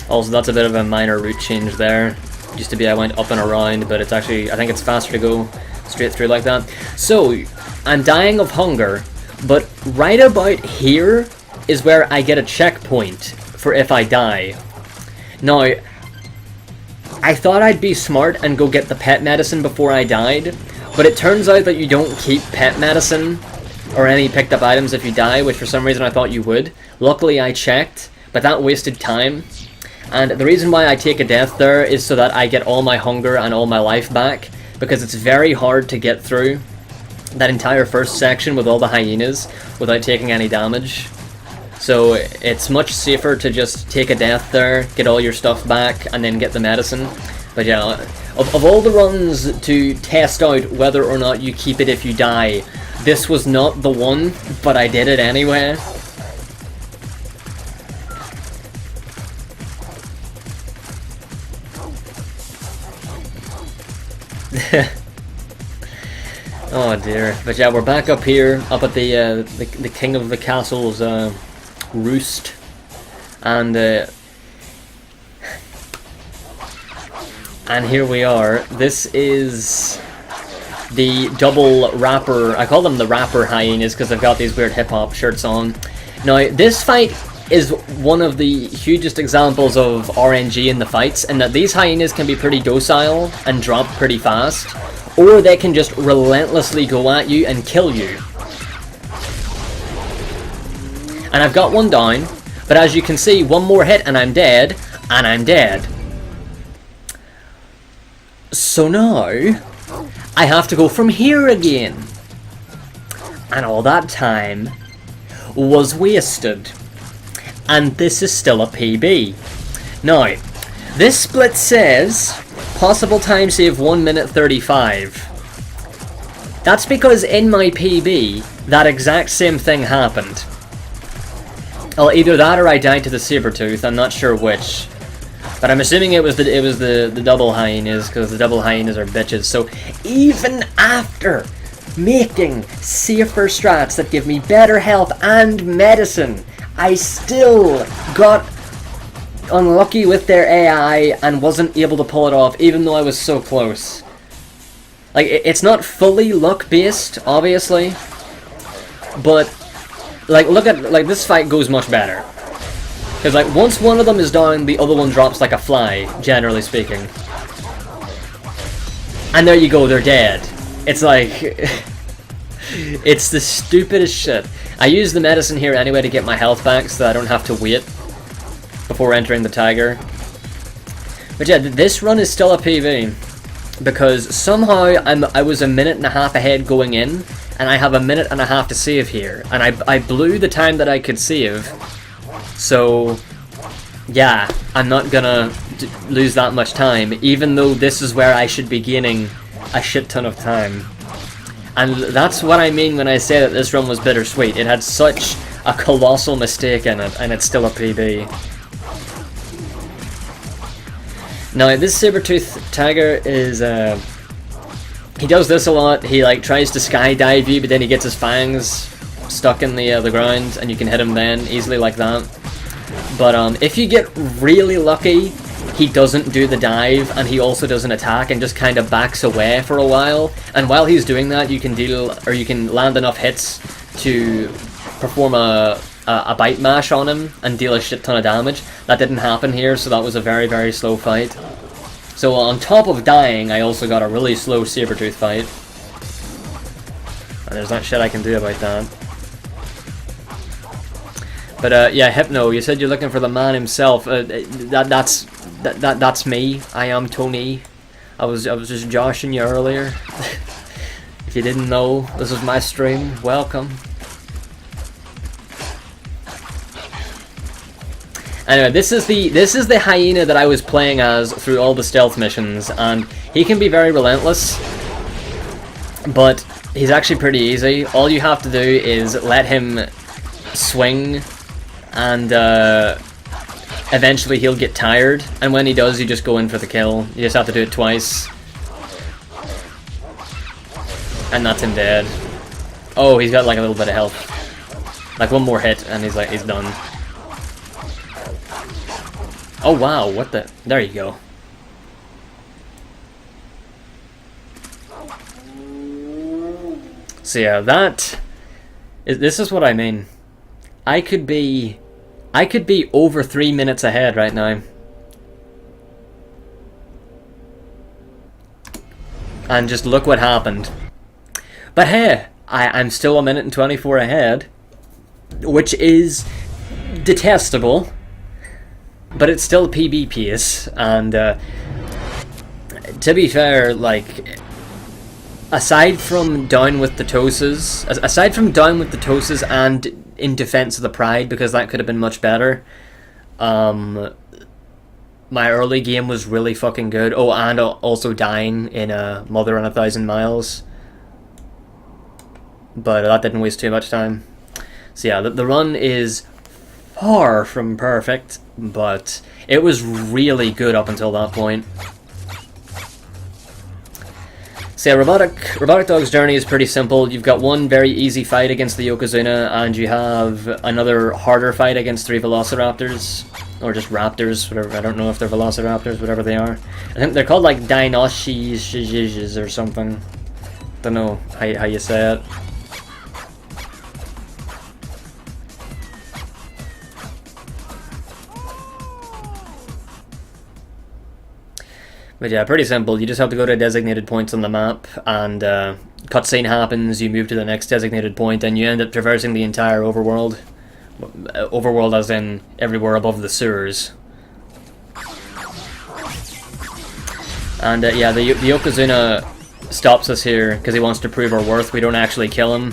S1: Also, that's a bit of a minor route change there. Used to be I went up and around, but it's actually, I think it's faster to go straight through like that. So, I'm dying of hunger, but right about here is where I get a checkpoint for if I die. Now, I thought I'd be smart and go get the pet medicine before I died, but it turns out that you don't keep pet medicine or any picked up items if you die, which for some reason I thought you would. Luckily I checked, but that wasted time. And the reason why I take a death there is so that I get all my hunger and all my life back, because it's very hard to get through that entire first section with all the hyenas without taking any damage. So it's much safer to just take a death there, get all your stuff back, and then get the medicine. But yeah, of all the runs to test out whether or not you keep it if you die, this was not the one, but I did it anyway. Oh dear. But yeah, we're back up here, up at the king of the castle's roost, and here we are. This is the double rapper. I call them the rapper hyenas because they've got these weird hip-hop shirts on. Now, this fight is one of the hugest examples of RNG in the fights, and that these hyenas can be pretty docile and drop pretty fast, or they can just relentlessly go at you and kill you. And I've got one down, but as you can see, one more hit and I'm dead, and I'm dead. So now, I have to go from here again. And all that time was wasted. And this is still a PB. Now, this split says, possible time save 1 minute 35. That's because in my PB, that exact same thing happened. Well, either that or I died to the saber-tooth, I'm not sure which. But I'm assuming it was the double hyenas, because the double hyenas are bitches. So even after making safer strats that give me better health and medicine, I still got unlucky with their AI and wasn't able to pull it off, even though I was so close. Like, it's not fully luck-based, obviously, but like, look at, like, this fight goes much better. Because, like, once one of them is down, the other one drops like a fly, generally speaking. And there you go, they're dead. It's like, it's the stupidest shit. I use the medicine here anyway to get my health back so that I don't have to wait before entering the tiger. But yeah, this run is still a PB. Because somehow I was a minute and a half ahead going in, and I have a minute and a half to save here. And I blew the time that I could save. So, yeah, I'm not gonna lose that much time, even though this is where I should be gaining a shit ton of time. And that's what I mean when I say that this run was bittersweet. It had such a colossal mistake in it, and it's still a PB. Now, this saber-tooth tiger is, he does this a lot. He, like, tries to skydive you, but then he gets his fangs stuck in the ground, and you can hit him then, easily like that. But, if you get really lucky, he doesn't do the dive, and he also doesn't attack, and just kind of backs away for a while. And while he's doing that, you can land enough hits to perform a a bite mash on him and deal a shit ton of damage. That didn't happen here, so that was a very, very slow fight. So on top of dying, I also got a really slow Sabertooth fight. And there's not shit I can do about that. But yeah, Hypno, you said you're looking for the man himself. That's me. I am Tony. I was just joshing you earlier. If you didn't know, this was my stream. Welcome. Anyway, this is the hyena that I was playing as through all the stealth missions, and he can be very relentless, but he's actually pretty easy. All you have to do is let him swing, and eventually he'll get tired, and when he does, you just go in for the kill. You just have to do it twice. And that's him dead. Oh, he's got like a little bit of health. Like one more hit, and he's done. Oh wow, what the... There you go. So yeah, this is what I mean. I could be over 3 minutes ahead right now. And just look what happened. But hey, I'm still 1 minute and 24 ahead, which is detestable. But it's still PB pace, and to be fair, like, aside from Down with the Toses and In Defense of the Pride, because that could have been much better, my early game was really fucking good. Oh, and also dying in Mother on 1,000 Miles. But that didn't waste too much time. So yeah, the run is far from perfect, but it was really good up until that point. So yeah, Robotic Dog's journey is pretty simple. You've got one very easy fight against the Yokozuna, and you have another harder fight against 3 Velociraptors. Or just raptors, whatever. I don't know if they're Velociraptors, whatever they are. I think they're called like Dinoshis or something. Don't know how you say it. But yeah, pretty simple. You just have to go to designated points on the map, and cutscene happens, you move to the next designated point, and you end up traversing the entire overworld. Overworld as in everywhere above the sewers. And yeah, the Yokozuna stops us here because he wants to prove our worth. We don't actually kill him.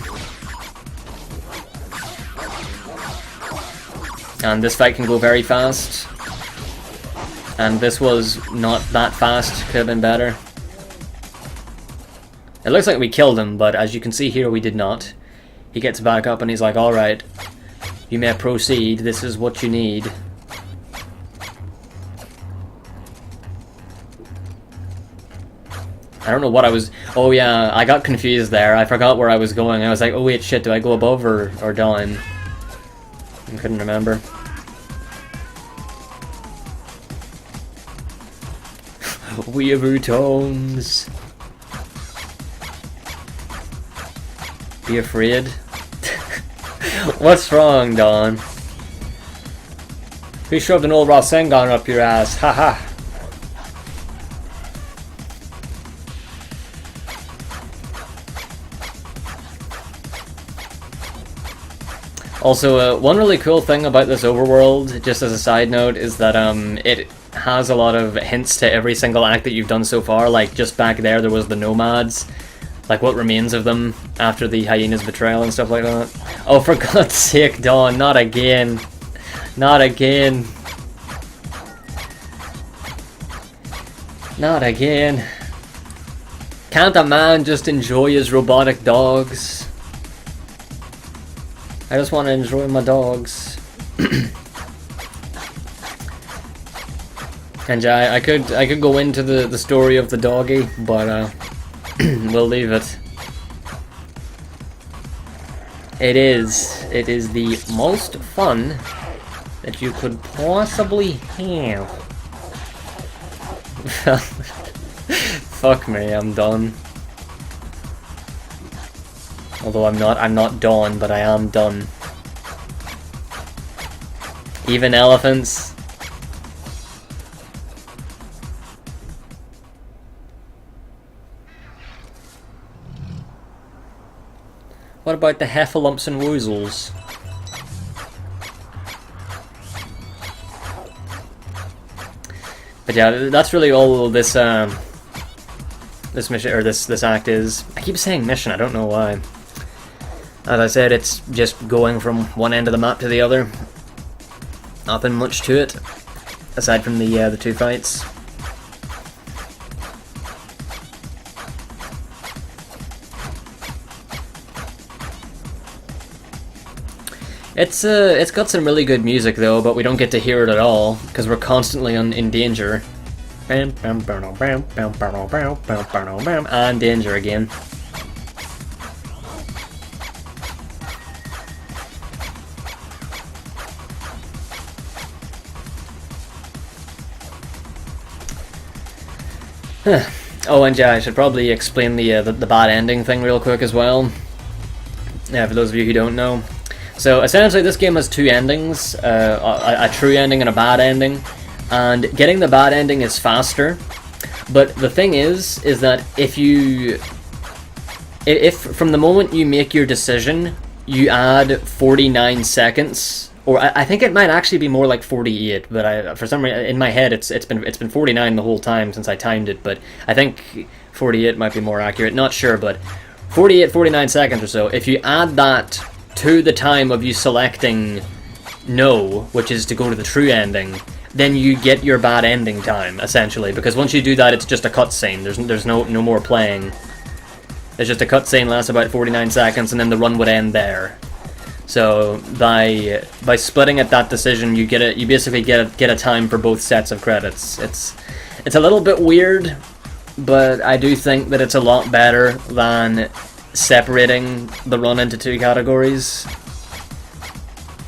S1: And this fight can go very fast. And this was not that fast, could have been better. It looks like we killed him, but as you can see here, we did not. He gets back up and he's like, alright, you may proceed, this is what you need. I don't know what I was... Oh yeah, I got confused there. I forgot where I was going. I was like, oh wait, shit, do I go above or down? I couldn't remember. We have tones. Be afraid. What's wrong, Don? Who shoved an old Rasengan up your ass? Haha. Also, one really cool thing about this overworld, just as a side note, is that it has a lot of hints to every single act that you've done so far. Like, just back there was the nomads, like what remains of them after the hyena's betrayal and stuff like that. Oh, for God's sake, Dawn, not again. Not again. Not again. Can't a man just enjoy his robotic dogs? I just want to enjoy my dogs. And yeah, I could go into the story of the doggy, but we'll leave it. It is the most fun that you could possibly have. Fuck me, I'm done. Although I'm not done, but I am done. Even elephants. What about the heffalumps and woozles? But yeah, that's really all this this mission or this act is. I keep saying mission, I don't know why. As I said, it's just going from one end of the map to the other. Nothing much to it, aside from the 2 fights. It's got some really good music though, but we don't get to hear it at all because we're constantly in danger. And danger again. Oh, and yeah, I should probably explain the bad ending thing real quick as well. Yeah, for those of you who don't know. So essentially this game has 2 endings, a true ending and a bad ending, and getting the bad ending is faster, but the thing is that if from the moment you make your decision, you add 49 seconds, or I think it might actually be more like 48, but for some reason in my head it's been 49 the whole time since I timed it, but I think 48 might be more accurate, not sure, but 49 seconds or so, if you add that to the time of you selecting no, which is to go to the true ending, then you get your bad ending time, essentially, because once you do that, it's just a cutscene. There's no more playing. It's just a cutscene, lasts about 49 seconds, and then the run would end there. So by splitting at that decision, you basically get a time for both sets of credits. It's a little bit weird, but I do think that it's a lot better than separating the run into 2 categories.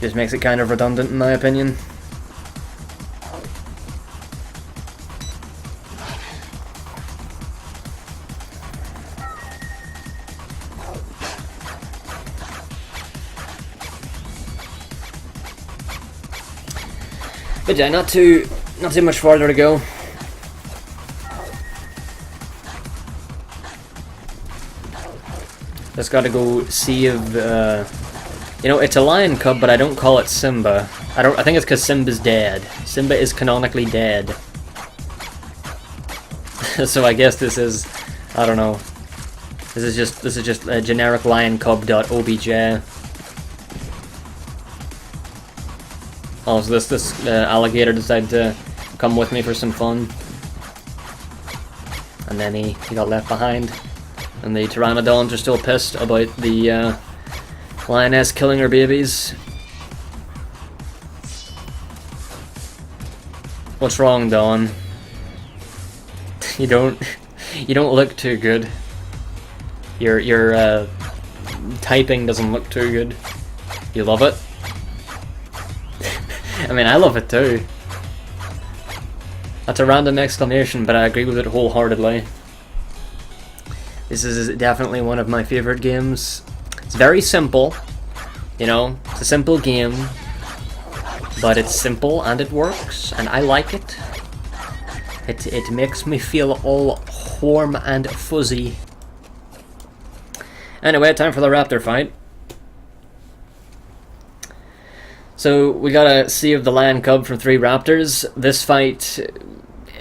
S1: Just makes it kind of redundant in my opinion. But yeah, not too much farther to go. Just gotta go save, you know, it's a lion cub, but I don't call it Simba. I think it's because Simba's dead. Simba is canonically dead. So I guess this is, I don't know. This is just a generic lion cub.obj. Oh, so this alligator decided to come with me for some fun. And then he got left behind. And the pteranodons are still pissed about the lioness killing her babies. What's wrong, Dawn? You don't look too good. Your typing doesn't look too good. You love it? I mean, I love it too. That's a random exclamation, but I agree with it wholeheartedly. This is definitely one of my favorite games. It's very simple, you know, it's a simple game, but it's simple and it works, and I like it. It makes me feel all warm and fuzzy. Anyway, time for the raptor fight. So we gotta save the lion cub from 3 raptors. This fight,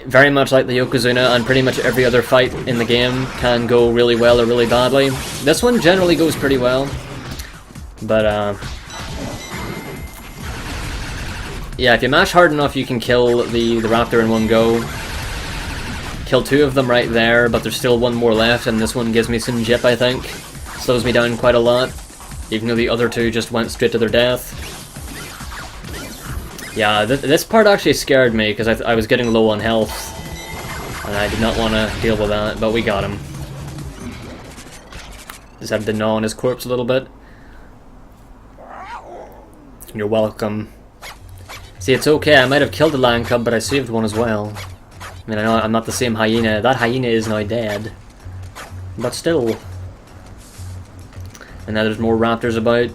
S1: very much like the Yokozuna and pretty much every other fight in the game, can go really well or really badly. This one generally goes pretty well, but yeah, if you mash hard enough you can kill the raptor in one go. Kill 2 of them right there, but there's still 1 more left, and this one gives me some jip, I think. Slows me down quite a lot, even though the other 2 just went straight to their death. Yeah, this part actually scared me, because I was getting low on health, and I did not want to deal with that, but we got him. Just had to gnaw on his corpse a little bit. You're welcome. See, it's okay, I might have killed the lion cub, but I saved one as well. I mean, I know I'm not the same hyena. That hyena is now dead. But still. And now there's more raptors about.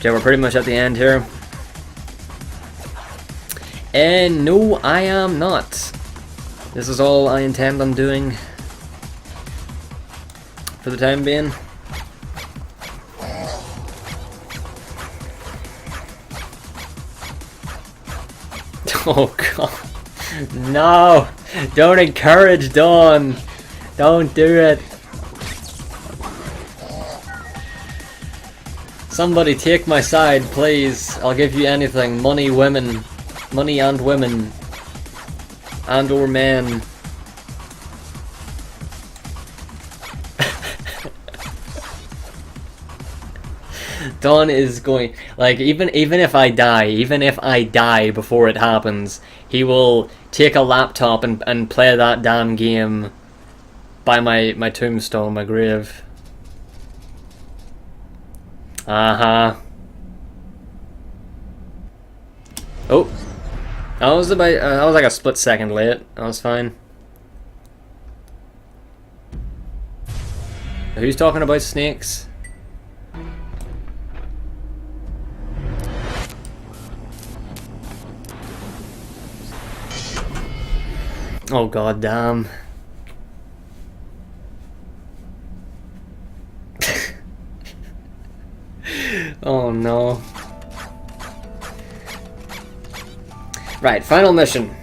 S1: Yeah, we're pretty much at the end here. And no, I am not. This is all I intend on doing for the time being. Oh god. No! Don't encourage Dawn! Don't do it! Somebody take my side, please. I'll give you anything. Money, women. Money and women. And or men. Dawn is going, like, even if I die before it happens, he will take a laptop and play that damn game by my tombstone, my grave. Uh-huh. Oh. I was like a split second late. That was fine. Who's talking about snakes? Oh god damn. Oh no. Right, final mission.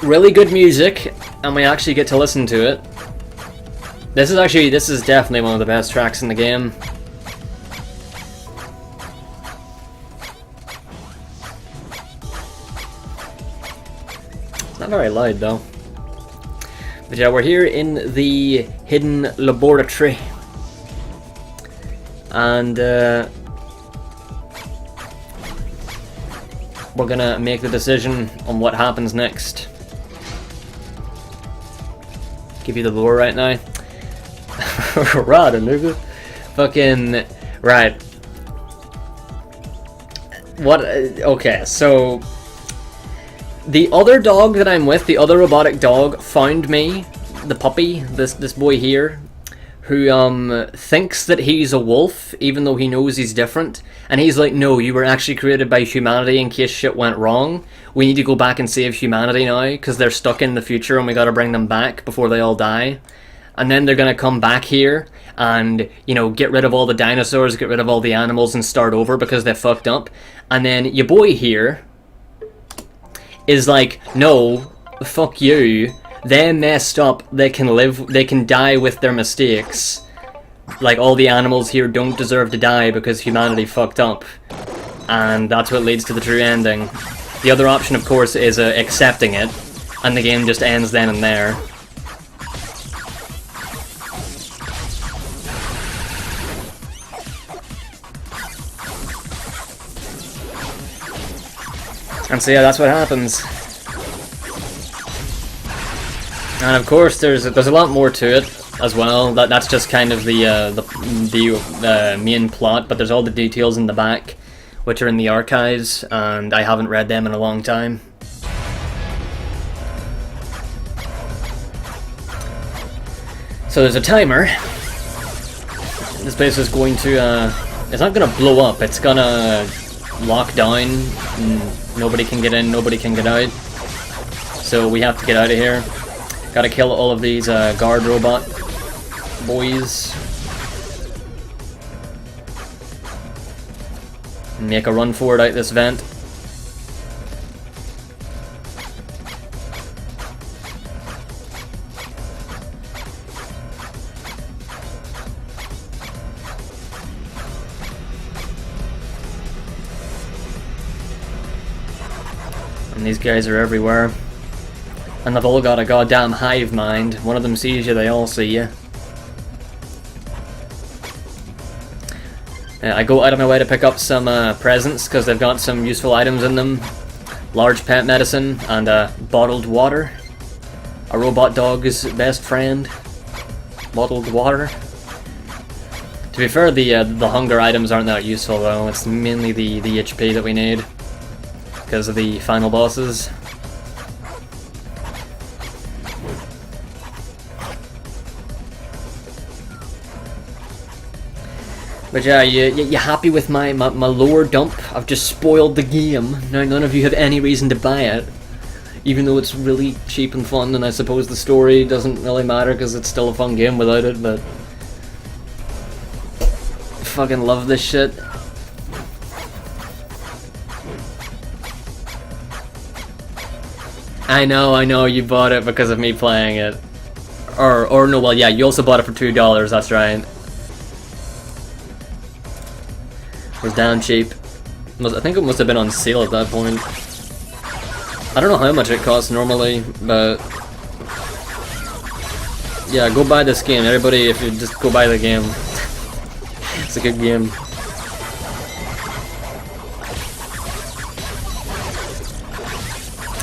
S1: Really good music, and we actually get to listen to it. This is definitely one of the best tracks in the game. It's not very loud though. But yeah, we're here in the hidden laboratory. And we're gonna make the decision on what happens next. Give you the lore right now. Right, nigga. Fucking right. What? Okay, so the other dog that I'm with, the other robotic dog, found me. The puppy, this boy here, who thinks that he's a wolf, even though he knows he's different. And he's like, no, you were actually created by humanity in case shit went wrong. We need to go back and save humanity now, because they're stuck in the future and we gotta bring them back before they all die. And then they're gonna come back here and, you know, get rid of all the dinosaurs, get rid of all the animals and start over because they fucked up. And then your boy here is like, no, fuck you. They messed up, they can die with their mistakes. Like, all the animals here don't deserve to die because humanity fucked up. And that's what leads to the true ending. The other option, of course, is accepting it, and the game just ends then and there. And so yeah, that's what happens. And of course, there's a lot more to it as well. That's just kind of the main plot, but there's all the details in the back, which are in the archives, and I haven't read them in a long time. So there's a timer. This place is going to, it's not going to blow up, it's going to lock down. Nobody can get in, nobody can get out. So we have to get out of here. Gotta kill all of these guard robot boys. And make a run for it out this vent. And these guys are everywhere. And they've all got a goddamn hive mind. One of them sees you, they all see you. I go out of my way to pick up some presents, because they've got some useful items in them. Large pet medicine, and bottled water. A robot dog's best friend. Bottled water. To be fair, the hunger items aren't that useful though. It's mainly the HP that we need, because of the final bosses. But yeah, you happy with my lower dump? I've just spoiled the game. Now none of you have any reason to buy it. Even though it's really cheap and fun, and I suppose the story doesn't really matter because it's still a fun game without it, but... I fucking love this shit. I know, you bought it because of me playing it. Or no, well yeah, you also bought it for $2, that's right. It was damn cheap. I think it must have been on sale at that point. I don't know how much it costs normally, but... yeah, go buy this game. Everybody, if you just go buy the game. It's a good game.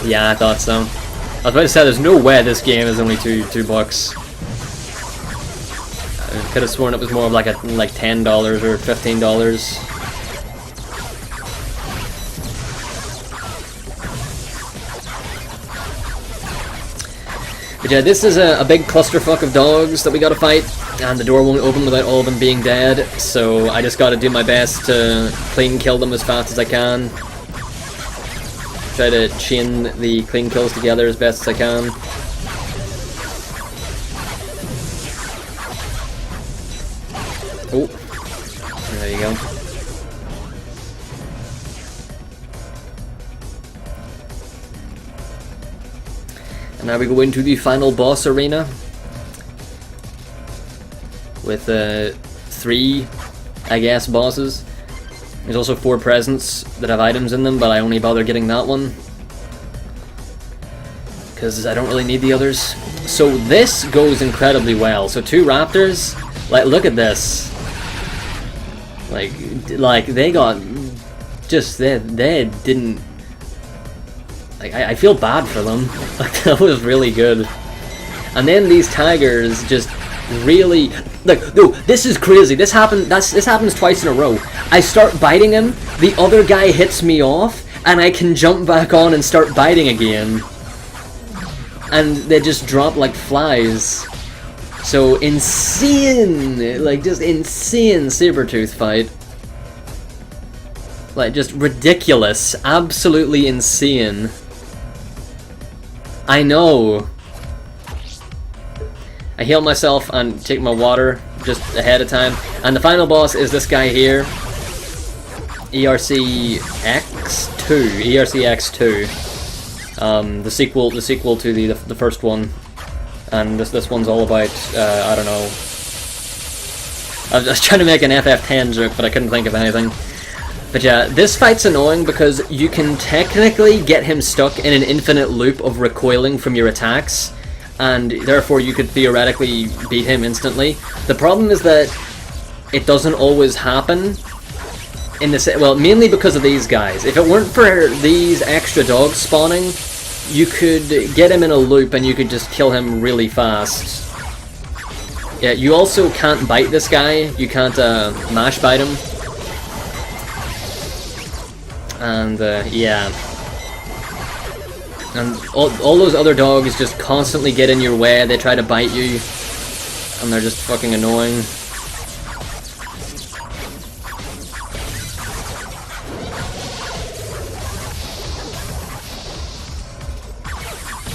S1: Yeah, I thought so. I was about to say, there's no way this game is only $2. I could have sworn it was more of like $10 or $15. But yeah, this is a big clusterfuck of dogs that we gotta fight, and the door won't open without all of them being dead, so I just gotta do my best to clean kill them as fast as I can. Try to chain the clean kills together as best as I can. Oh, there you go. And now we go into the final boss arena with 3, I guess, bosses. There's also 4 presents that have items in them, but I only bother getting that one because I don't really need the others. So this goes incredibly well. So 2 raptors, like, look at this. Like they got just they didn't. Like, I feel bad for them. Like, that was really good. And then these tigers just really... Like, no, this is crazy. This happens twice in a row. I start biting him, the other guy hits me off, and I can jump back on and start biting again. And they just drop like flies. So, insane! Like, just insane saber-tooth fight. Like, just ridiculous. Absolutely insane. I know. I heal myself and take my water just ahead of time. And the final boss is this guy here. ERCX2. ERCX2. The sequel to the first one. And this one's all about, I don't know. I was trying to make an FF10 joke, but I couldn't think of anything. But yeah, this fight's annoying because you can technically get him stuck in an infinite loop of recoiling from your attacks, and therefore you could theoretically beat him instantly. The problem is that it doesn't always happen. Well, mainly because of these guys. If it weren't for these extra dogs spawning, you could get him in a loop and you could just kill him really fast. Yeah, you also can't bite this guy. You can't mash bite him. And yeah, and all those other dogs just constantly get in your way. They try to bite you, and they're just fucking annoying.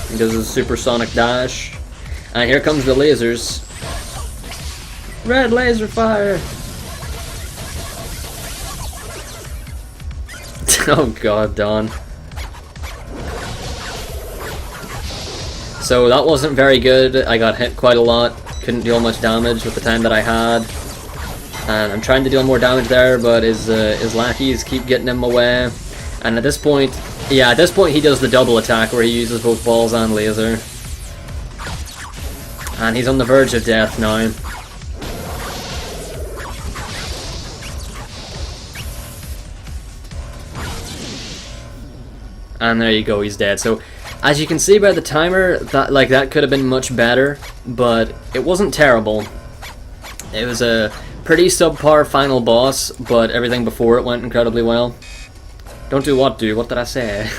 S1: He does his supersonic dash, and here comes the lasers. Red laser fire! Oh god, Don. So that wasn't very good. I got hit quite a lot. Couldn't deal much damage with the time that I had. And I'm trying to deal more damage there, but his lackeys keep getting him away. And at this point, yeah, at this point he does the double attack where he uses both balls and laser. And he's on the verge of death now. And there you go, he's dead. So, as you can see by the timer, that could have been much better, but it wasn't terrible. It was a pretty subpar final boss, but everything before it went incredibly well. Don't do what, do? What did I say?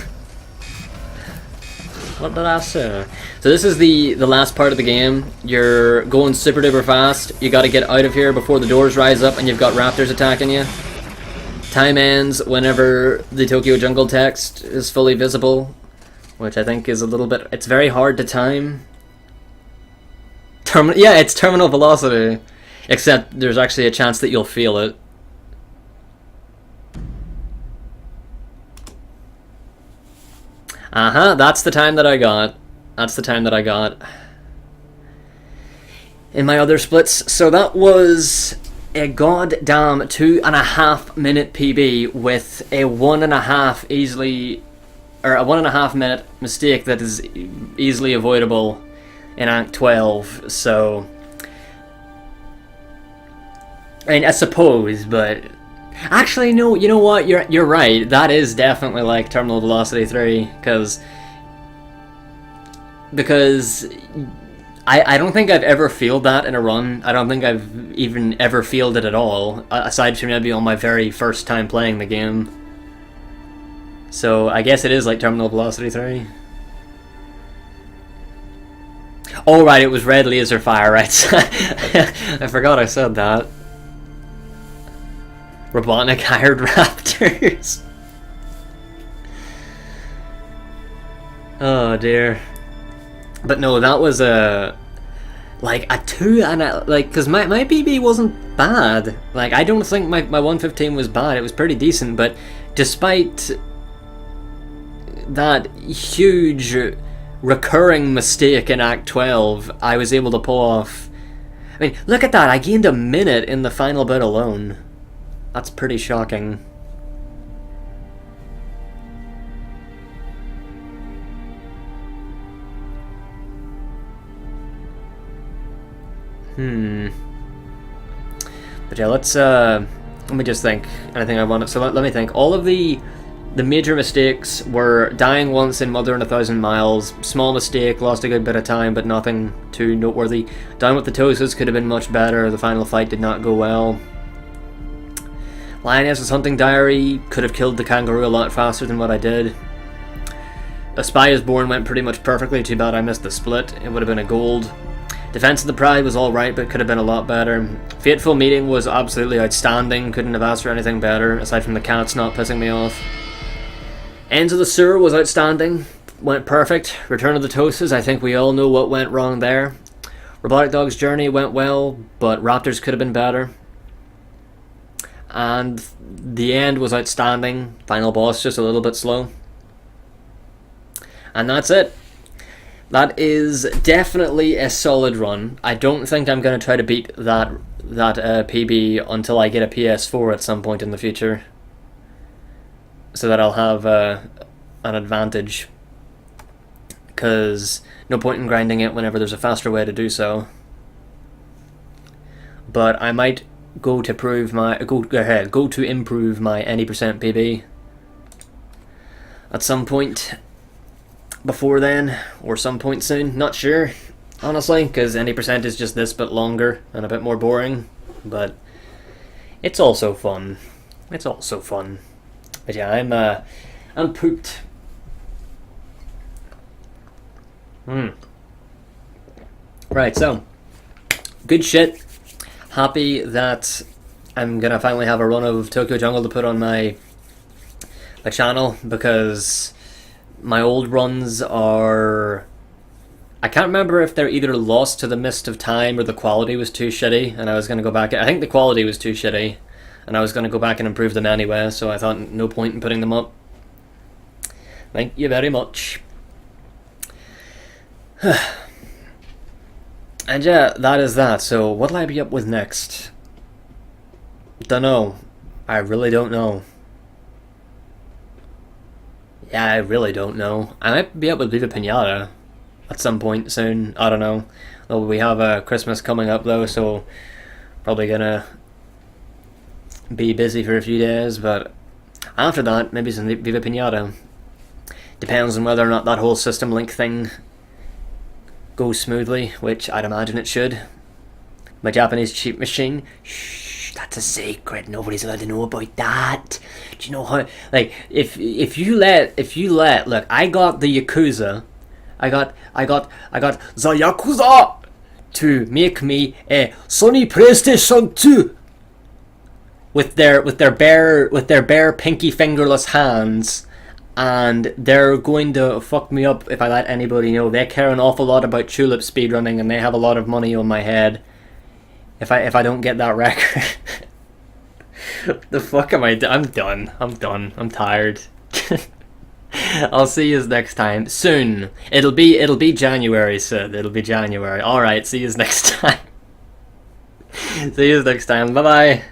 S1: What did I say? So this is the last part of the game. You're going super duper fast. You got to get out of here before the doors rise up and you've got raptors attacking you. Time ends whenever the Tokyo Jungle text is fully visible, which I think is a little bit... It's very hard to time. Yeah, it's terminal velocity. Except there's actually a chance that you'll feel it. That's the time that I got. That's the time that I got in my other splits. So that was a goddamn 2.5 minute PB with a 1.5 minute mistake that is easily avoidable in Act 12. So, I mean, I suppose, but actually, no. You know what? You're right. That is definitely like Terminal Velocity 3, because I don't think I've ever failed that in a run. I don't think I've even ever failed it at all, aside from maybe on my very first time playing the game. So I guess it is like Terminal Velocity 3. Oh right, it was red laser fire, right? I forgot I said that. Robotnik hired raptors. Oh dear. But no, that was like a 2 and a, like, because my PB wasn't bad. Like, I don't think my 115 was bad. It was pretty decent, but despite that huge recurring mistake in Act 12, I was able to pull off... I mean, look at that. I gained a minute in the final bit alone. That's pretty shocking. But yeah, let me just think. Anything I want. So let me think. All of the major mistakes were dying once in Mother in 1,000 Miles. Small mistake, lost a good bit of time, but nothing too noteworthy. Down with the Toasts could have been much better. The final fight did not go well. Lioness's Hunting Diary could have killed the kangaroo a lot faster than what I did. A Spy is Born went pretty much perfectly. Too bad I missed the split. It would have been a gold. Defense of the Pride was alright, but could have been a lot better. Fateful Meeting was absolutely outstanding. Couldn't have asked for anything better, aside from the cats not pissing me off. Ends of the Sewer was outstanding. Went perfect. Return of the Toasts, I think we all know what went wrong there. Robotic Dog's Journey went well, but Raptors could have been better. And the end was outstanding. Final boss just a little bit slow. And that's it. That is definitely a solid run. I don't think I'm going to try to beat that PB until I get a PS4 at some point in the future, so that I'll have an advantage, because no point in grinding it whenever there's a faster way to do so. But I might go to improve my any percent PB at some point before then, or some point soon. Not sure, honestly, because any percent is just this bit longer and a bit more boring, but it's also fun. It's also fun. But yeah, I'm pooped. Right, so good shit. Happy that I'm gonna finally have a run of Tokyo Jungle to put on my channel, because my old runs are... I can't remember if they're either lost to the mist of time or the quality was too shitty, and I was going to go back... I think the quality was too shitty, and I was going to go back and improve them anyway, so I thought no point in putting them up. Thank you very much. And yeah, that is that. So what'll I be up with next? Dunno. I really don't know. Yeah, I really don't know. I might be up with Viva Pinata at some point soon. I don't know. Well, we have Christmas coming up though, so probably gonna be busy for a few days. But after that, maybe some Viva Pinata. Depends on whether or not that whole system link thing goes smoothly, which I'd imagine it should. My Japanese cheap machine. Shh, that's a secret. Nobody's allowed to know about that. Do you know how? Like, if you let, look, I got the Yakuza the Yakuza to make me a Sony PlayStation 2 with their bare pinky fingerless hands, and they're going to fuck me up if I let anybody know. They care an awful lot about tulip speedrunning, and they have a lot of money on my head if I don't get that record. The fuck am I I'm done. I'm tired. I'll see you next time soon. It'll be January, Sid. It'll be January. All right, see you next time. See you next time. Bye bye.